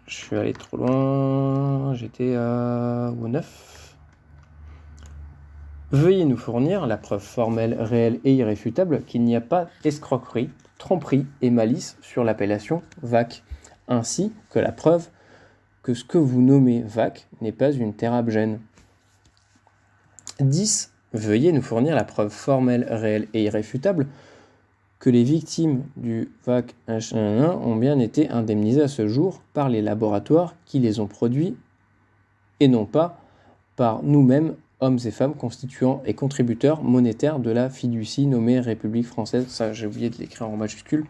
Je suis allé trop loin, j'étais à 9. Veuillez nous fournir la preuve formelle, réelle et irréfutable qu'il n'y a pas escroquerie, tromperie et malice sur l'appellation VAC, ainsi que la preuve que ce que vous nommez VAC n'est pas une terabgène. 10. Veuillez nous fournir la preuve formelle, réelle et irréfutable que les victimes du VAC ont bien été indemnisées à ce jour par les laboratoires qui les ont produits et non pas par nous-mêmes, hommes et femmes constituants et contributeurs monétaires de la fiducie nommée République française. Ça, j'ai oublié de l'écrire en majuscule.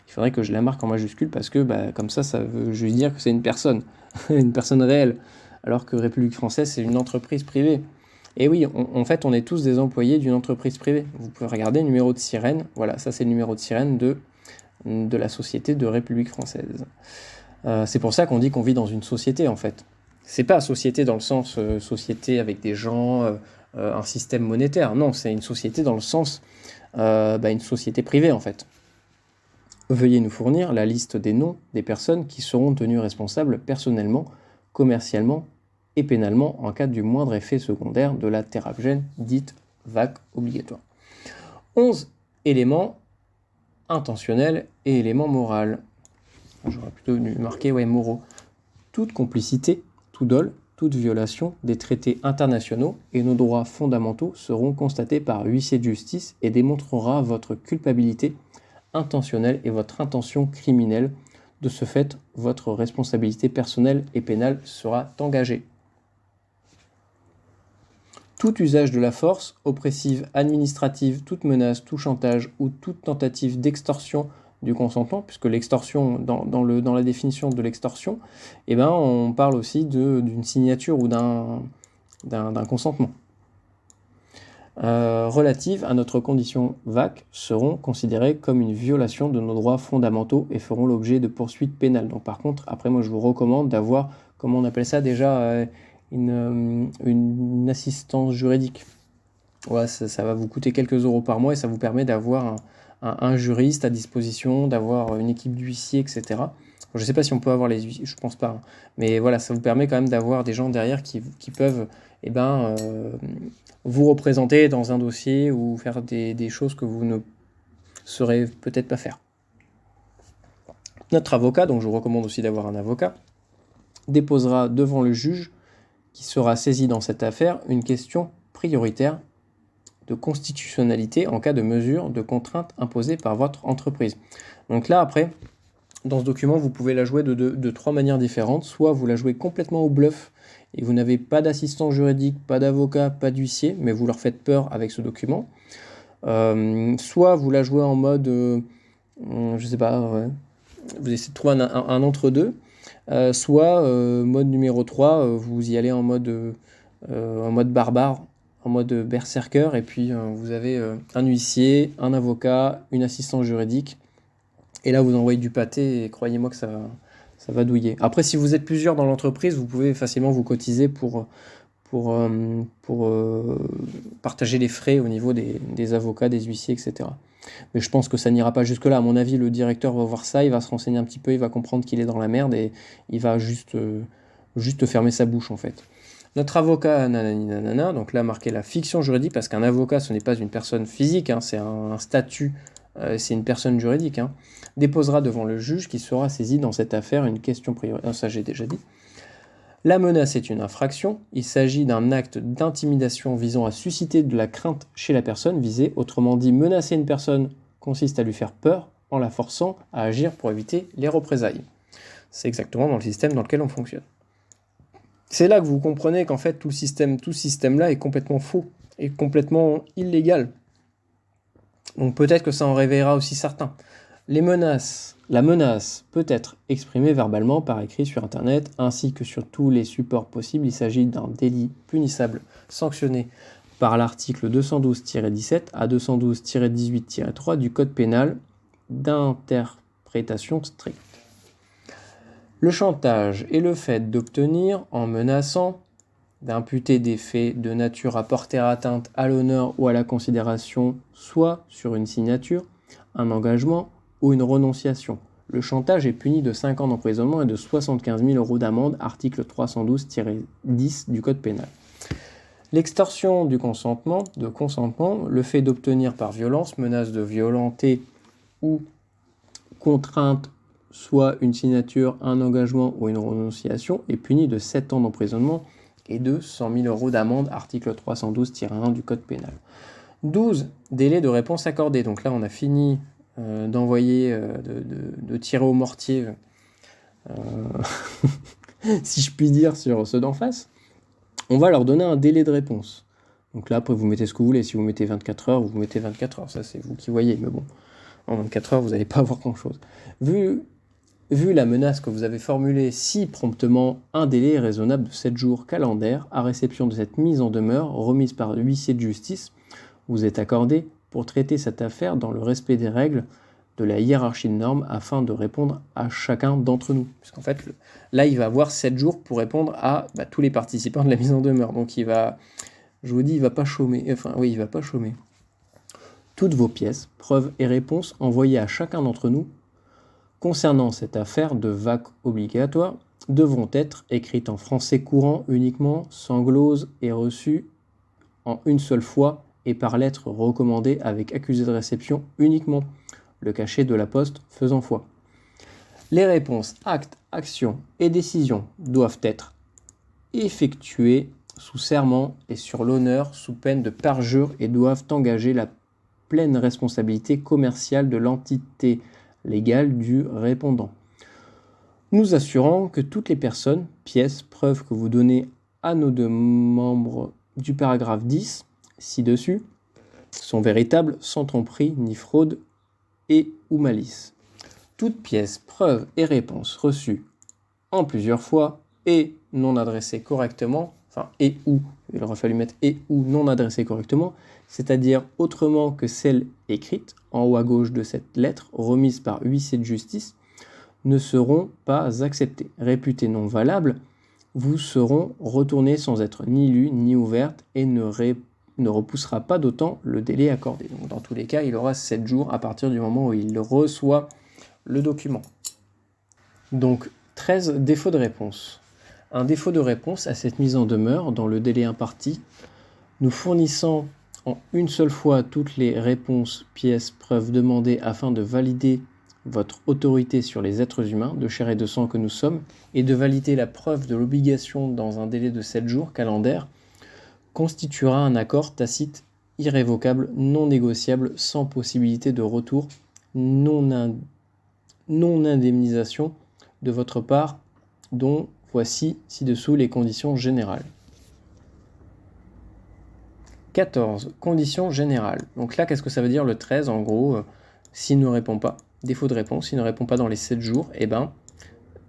Il faudrait que je la marque en majuscule parce que comme ça veut juste dire que c'est une personne, une personne réelle, alors que République française, c'est une entreprise privée. Et oui, en fait, on est tous des employés d'une entreprise privée. Vous pouvez regarder le numéro de sirène. Voilà, ça c'est le numéro de sirène de la société de République française. C'est pour ça qu'on dit qu'on vit dans une société, en fait. C'est pas société dans le sens société avec des gens, un système monétaire. Non, c'est une société dans le sens une société privée, en fait. Veuillez nous fournir la liste des noms des personnes qui seront tenues responsables personnellement, commercialement et pénalement en cas du moindre effet secondaire de la terabgène dite VAC obligatoire. 11 éléments intentionnels et éléments moraux. J'aurais plutôt dû marquer moraux. Toute complicité, tout dol, toute violation des traités internationaux et nos droits fondamentaux seront constatés par huissier de justice et démontrera votre culpabilité intentionnelle et votre intention criminelle. De ce fait, votre responsabilité personnelle et pénale sera engagée. Tout usage de la force, oppressive, administrative, toute menace, tout chantage ou toute tentative d'extorsion du consentement, puisque l'extorsion, dans la définition de l'extorsion, eh ben, on parle aussi d'une signature ou d'un consentement. Relatives à notre condition VAC seront considérées comme une violation de nos droits fondamentaux et feront l'objet de poursuites pénales. Donc par contre, après moi je vous recommande d'avoir, comment on appelle ça déjà, une assistance juridique. Ouais, ça va vous coûter quelques euros par mois et ça vous permet d'avoir un juriste à disposition, d'avoir une équipe d'huissiers, etc. Je ne sais pas si on peut avoir les huissiers, je pense pas, hein. Mais voilà, ça vous permet quand même d'avoir des gens derrière qui peuvent vous représenter dans un dossier ou faire des choses que vous ne saurez peut-être pas faire. Notre avocat, donc je vous recommande aussi d'avoir un avocat, déposera devant le juge qui sera saisi dans cette affaire une question prioritaire de constitutionnalité en cas de mesure de contrainte imposée par votre entreprise. Donc là, après, dans ce document, vous pouvez la jouer de trois manières différentes. Soit vous la jouez complètement au bluff et vous n'avez pas d'assistant juridique, pas d'avocat, pas d'huissier, mais vous leur faites peur avec ce document. Soit vous la jouez en mode, je sais pas, ouais, vous essayez de trouver un entre-deux. Soit mode numéro 3, vous y allez en mode barbare, en mode berserker, et puis vous avez un huissier, un avocat, une assistance juridique, et là vous envoyez du pâté, et croyez-moi que ça va douiller. Après, si vous êtes plusieurs dans l'entreprise, vous pouvez facilement vous cotiser pour partager les frais au niveau des avocats, des huissiers, etc. Mais je pense que ça n'ira pas jusque-là. À mon avis, le directeur va voir ça, il va se renseigner un petit peu, il va comprendre qu'il est dans la merde et il va juste fermer sa bouche, en fait. Notre avocat, nanani nanana, donc là, marqué la fiction juridique, parce qu'un avocat, ce n'est pas une personne physique, hein, c'est un statut, c'est une personne juridique, hein, déposera devant le juge qui sera saisi dans cette affaire une question prioritaire. Ça, j'ai déjà dit. La menace est une infraction. Il s'agit d'un acte d'intimidation visant à susciter de la crainte chez la personne visée. Autrement dit, menacer une personne consiste à lui faire peur en la forçant à agir pour éviter les représailles. C'est exactement dans le système dans lequel on fonctionne. C'est là que vous comprenez qu'en fait tout ce système-là est complètement faux et complètement illégal. Donc peut-être que ça en réveillera aussi certains. La menace peut être exprimée verbalement par écrit sur Internet ainsi que sur tous les supports possibles. Il s'agit d'un délit punissable sanctionné par l'article 212-17 à 212-18-3 du Code pénal d'interprétation stricte. Le chantage est le fait d'obtenir, en menaçant, d'imputer des faits de nature à porter atteinte à l'honneur ou à la considération, soit sur une signature, un engagement ou une renonciation. Le chantage est puni de 5 ans d'emprisonnement et de 75 000 € d'amende, article 312-10 du Code pénal. L'extorsion du consentement, le fait d'obtenir par violence, menace de violenter ou contrainte, soit une signature, un engagement ou une renonciation, est puni de 7 ans d'emprisonnement et de 100 000 € d'amende, article 312-1 du Code pénal. 12. Délai de réponse accordé. Donc là, on a fini d'envoyer, de tirer au mortier, si je puis dire, sur ceux d'en face. On va leur donner un délai de réponse. Donc là, après, vous mettez ce que vous voulez. Si vous mettez 24 heures, vous mettez 24 heures. Ça, c'est vous qui voyez. Mais bon, en 24 heures, vous n'allez pas avoir grand-chose. Vu la menace que vous avez formulée si promptement, un délai raisonnable de 7 jours calendaires à réception de cette mise en demeure remise par l'huissier de justice vous est accordé pour traiter cette affaire dans le respect des règles de la hiérarchie de normes afin de répondre à chacun d'entre nous. Puisqu'en fait, là, il va avoir 7 jours pour répondre à tous les participants de la mise en demeure. Donc il va, je vous dis, il va pas chômer. Enfin, oui, il va pas chômer. Toutes vos pièces, preuves et réponses envoyées à chacun d'entre nous concernant cette affaire de VAC obligatoire devront être écrites en français courant uniquement, sans glose et reçues en une seule fois et par lettre recommandée avec accusé de réception uniquement, le cachet de la poste faisant foi. Les réponses, actes, actions et décisions doivent être effectuées sous serment et sur l'honneur sous peine de parjure et doivent engager la pleine responsabilité commerciale de l'entité légale du répondant. Nous assurons que toutes les personnes, pièces, preuves que vous donnez à nos deux membres du paragraphe 10, ci-dessus, sont véritables sans tromperie ni fraude et ou malice. Toute pièce, preuve et réponse reçue en plusieurs fois et non adressée correctement, enfin et ou, il aurait fallu mettre et ou non adressée correctement, c'est-à-dire autrement que celle écrite en haut à gauche de cette lettre remise par huissier de justice, ne seront pas acceptées. Réputées non valables, vous seront retournées sans être ni lues ni ouvertes et ne repoussera pas d'autant le délai accordé. Donc dans tous les cas, il aura 7 jours à partir du moment où il reçoit le document. Donc 13 défauts de réponse. Un défaut de réponse à cette mise en demeure dans le délai imparti, nous fournissant en une seule fois toutes les réponses, pièces, preuves demandées afin de valider votre autorité sur les êtres humains de chair et de sang que nous sommes et de valider la preuve de l'obligation dans un délai de 7 jours calendaires, constituera un accord tacite, irrévocable, non négociable, sans possibilité de retour, non indemnisation de votre part, dont voici ci-dessous les conditions générales. 14. Conditions générales. Donc là, qu'est-ce que ça veut dire le 13 en gros s'il ne répond pas, défaut de réponse, s'il ne répond pas dans les 7 jours, eh ben,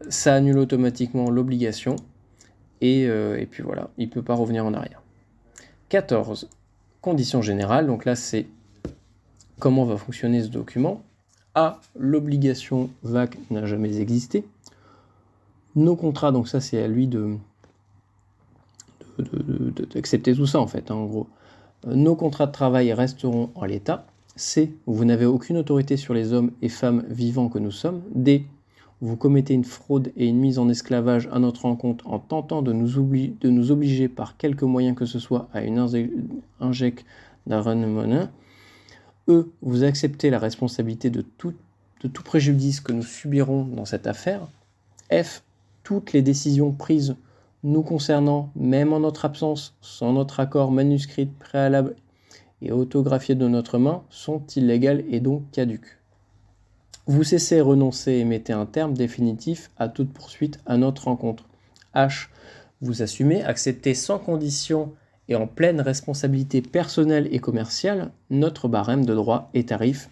ça annule automatiquement l'obligation et puis voilà, il ne peut pas revenir en arrière. 14. Conditions générales, donc là c'est comment va fonctionner ce document. A. L'obligation VAC n'a jamais existé. Nos contrats, donc ça c'est à lui d'accepter tout ça en fait, hein, en gros. Nos contrats de travail resteront en l'état. C. Vous n'avez aucune autorité sur les hommes et femmes vivants que nous sommes. D. Vous commettez une fraude et une mise en esclavage à notre encontre en tentant de nous obliger par quelque moyen que ce soit à une injecte d'arène. E. Vous acceptez la responsabilité de tout préjudice que nous subirons dans cette affaire. F. Toutes les décisions prises nous concernant, même en notre absence, sans notre accord manuscrit préalable et autographiées de notre main, sont illégales et donc caduques. Vous cessez, renoncez et mettez un terme définitif à toute poursuite à notre rencontre. H. Vous assumez, acceptez sans condition et en pleine responsabilité personnelle et commerciale notre barème de droits et tarifs,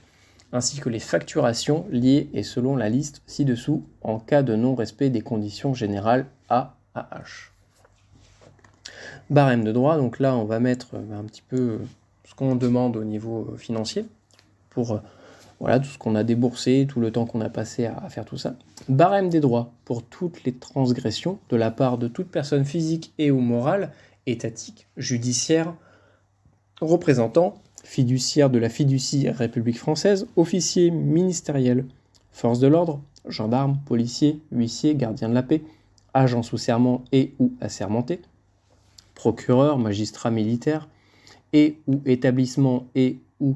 ainsi que les facturations liées et selon la liste ci-dessous en cas de non-respect des conditions générales A à H. Barème de droit, donc là on va mettre un petit peu ce qu'on demande au niveau financier pour voilà, tout ce qu'on a déboursé, tout le temps qu'on a passé à faire tout ça. Barème des droits pour toutes les transgressions de la part de toute personne physique et ou morale, étatique, judiciaire, représentant, fiduciaire de la fiducie République française, officier ministériel, force de l'ordre, gendarme, policier, huissier, gardien de la paix, agent sous serment et ou assermenté, procureur, magistrat militaire, et ou établissement et ou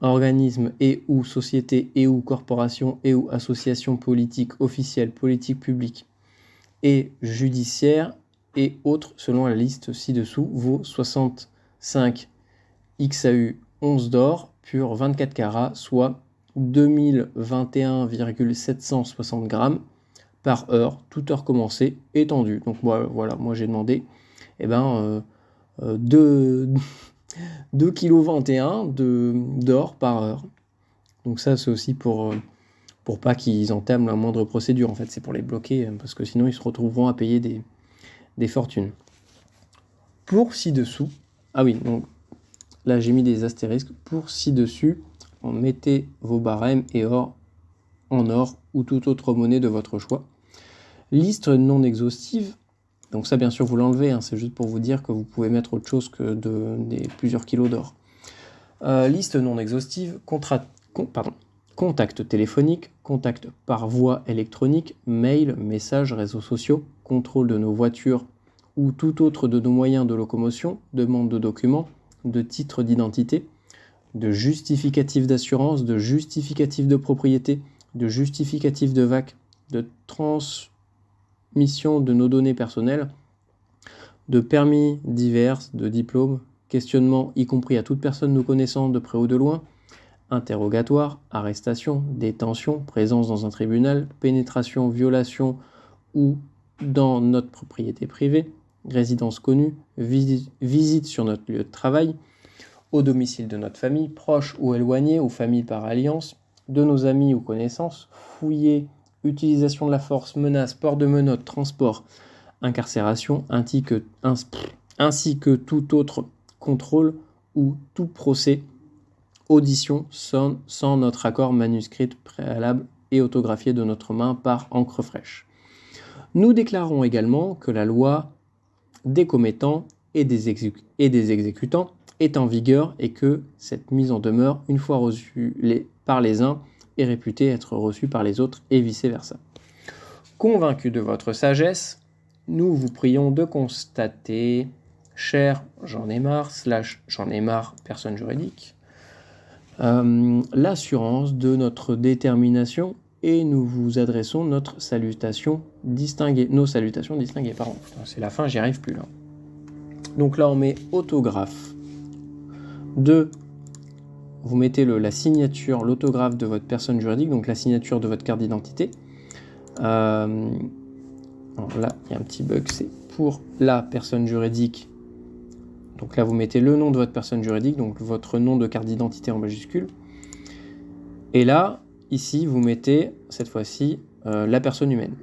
organisme et ou société et ou corporation et ou association politique officielle, politique publique et judiciaire et autres selon la liste ci-dessous vaut 65 XAU 11 d'or pur 24 carats, soit 2021,760 grammes par heure, toute heure commencée, étendue. Donc voilà, moi j'ai demandé 2,21 kg d'or par heure. Donc ça c'est aussi pour pas qu'ils entament la moindre procédure, en fait c'est pour les bloquer, parce que sinon ils se retrouveront à payer des fortunes. Pour ci-dessous, ah oui, donc là j'ai mis des astérisques, pour ci-dessus, mettez vos barèmes et or en or ou toute autre monnaie de votre choix. Liste non exhaustive, donc ça bien sûr vous l'enlevez, hein, c'est juste pour vous dire que vous pouvez mettre autre chose que des plusieurs kilos d'or. Liste non exhaustive, contact téléphonique, contact par voie électronique, mail, messages, réseaux sociaux, contrôle de nos voitures ou tout autre de nos moyens de locomotion, demande de documents, de titres d'identité, de justificatifs d'assurance, de justificatifs de propriété, de justificatifs de VAC, de transmission de nos données personnelles, de permis divers, de diplômes, questionnement y compris à toute personne nous connaissant de près ou de loin, interrogatoire, arrestation, détention, présence dans un tribunal, pénétration, violation ou dans notre propriété privée, résidence connue, visite sur notre lieu de travail, au domicile de notre famille, proche ou éloignée, ou famille par alliance, de nos amis ou connaissances, fouiller, utilisation de la force, menace, port de menottes, transport, incarcération, ainsi que tout autre contrôle ou tout procès, audition sans notre accord manuscrit préalable et autographié de notre main par encre fraîche. Nous déclarons également que la loi des commettants et des exécutants est en vigueur et que cette mise en demeure, une fois reçue par les uns, est réputée être reçue par les autres et vice-versa. Convaincus de votre sagesse, nous vous prions de constater, cher j'en ai marre, j'en ai marre, personne juridique, l'assurance de notre détermination et nous vous adressons nos salutations distinguées. Pardon, c'est la fin, j'y arrive plus là. Donc là, on met autographe vous mettez la signature, l'autographe de votre personne juridique, donc la signature de votre carte d'identité. Alors là, il y a un petit bug, c'est pour la personne juridique. Donc là, vous mettez le nom de votre personne juridique, donc votre nom de carte d'identité en majuscule. Et là, ici, vous mettez, cette fois-ci, la personne humaine.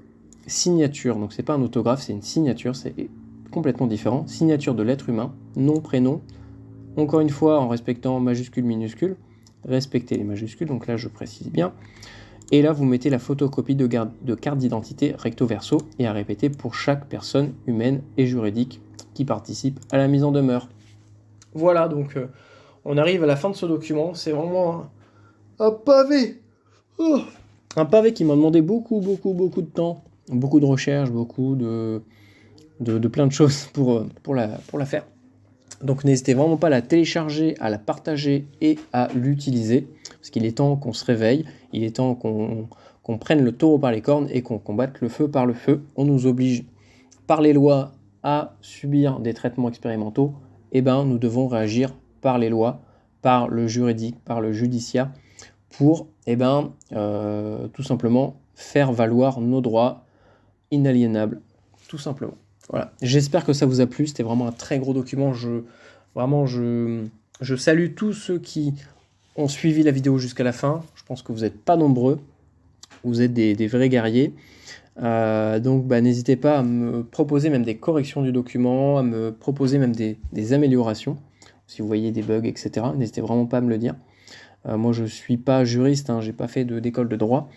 Signature, donc c'est pas un autographe, c'est une signature, c'est complètement différent. Signature de l'être humain, nom, prénom. Encore une fois, en respectant majuscule, minuscule. Respectez les majuscules, donc là, je précise bien. Et là, vous mettez la photocopie de carte d'identité recto verso et à répéter pour chaque personne humaine et juridique qui participe à la mise en demeure. Voilà, donc on arrive à la fin de ce document. C'est vraiment un pavé. Un pavé qui m'a demandé beaucoup de temps, beaucoup de recherche, beaucoup de plein de choses pour la faire. Donc n'hésitez vraiment pas à la télécharger, à la partager et à l'utiliser, parce qu'il est temps qu'on se réveille, il est temps qu'on prenne le taureau par les cornes et qu'on combatte le feu par le feu. On nous oblige par les lois à subir des traitements expérimentaux, et ben nous devons réagir par les lois, par le juridique, par le judiciaire, pour tout simplement faire valoir nos droits inaliénables, tout simplement. Voilà. J'espère que ça vous a plu, c'était vraiment un très gros document. Je salue tous ceux qui ont suivi la vidéo jusqu'à la fin. Je pense que vous n'êtes pas nombreux, vous êtes des vrais guerriers. Donc n'hésitez pas à me proposer même des corrections du document, à me proposer même des améliorations. Si vous voyez des bugs, etc., n'hésitez vraiment pas à me le dire. Moi je ne suis pas juriste, j'ai pas fait d'école de droit.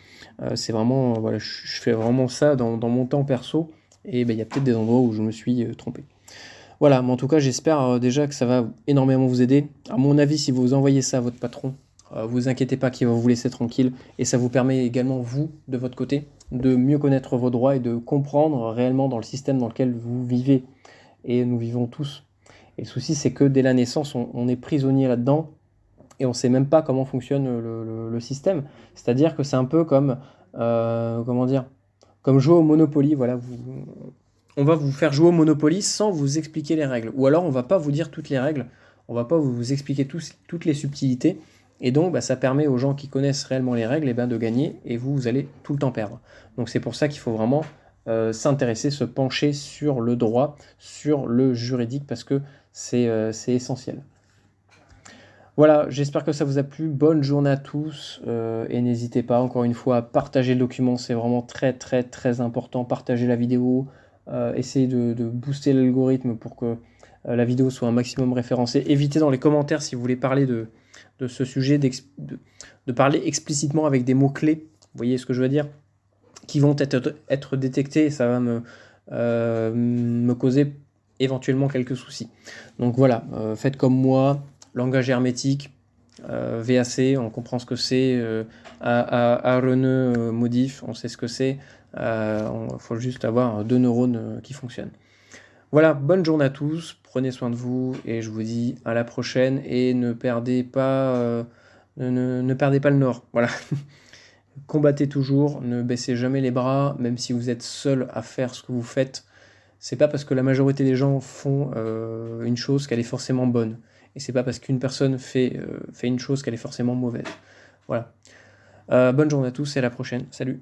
C'est vraiment, voilà, je fais vraiment ça dans mon temps perso. Et il y a peut-être des endroits où je me suis trompé. Voilà, mais en tout cas, j'espère déjà que ça va énormément vous aider. À mon avis, si vous envoyez ça à votre patron, vous inquiétez pas qu'il va vous laisser tranquille. Et ça vous permet également, vous, de votre côté, de mieux connaître vos droits et de comprendre réellement dans le système dans lequel vous vivez. Et nous vivons tous. Et le souci, c'est que dès la naissance, on est prisonnier là-dedans et on ne sait même pas comment fonctionne le système. C'est-à-dire que c'est un peu comme, comme jouer au Monopoly, voilà, on va vous faire jouer au Monopoly sans vous expliquer les règles. Ou alors on va pas vous dire toutes les règles, on va pas vous expliquer toutes les subtilités. Et donc ça permet aux gens qui connaissent réellement les règles de gagner et vous allez tout le temps perdre. Donc c'est pour ça qu'il faut vraiment s'intéresser, se pencher sur le droit, sur le juridique, parce que c'est essentiel. Voilà, j'espère que ça vous a plu. Bonne journée à tous et n'hésitez pas encore une fois à partager le document, c'est vraiment très important. Partagez la vidéo, essayez de booster l'algorithme pour que la vidéo soit un maximum référencée. Évitez dans les commentaires si vous voulez parler de ce sujet, de parler explicitement avec des mots-clés, vous voyez ce que je veux dire, qui vont être détectés et ça va me causer éventuellement quelques soucis. Donc voilà, faites comme moi. Langage hermétique, VAC, on comprend ce que c'est, ARNE modif, on sait ce que c'est, il faut juste avoir 2 neurones qui fonctionnent. Voilà, bonne journée à tous, prenez soin de vous et je vous dis à la prochaine et ne perdez pas le nord, voilà. Combattez toujours, ne baissez jamais les bras, même si vous êtes seul à faire ce que vous faites. C'est pas parce que la majorité des gens font une chose qu'elle est forcément bonne. Et c'est pas parce qu'une personne fait une chose qu'elle est forcément mauvaise. Voilà. Bonne journée à tous et à la prochaine. Salut.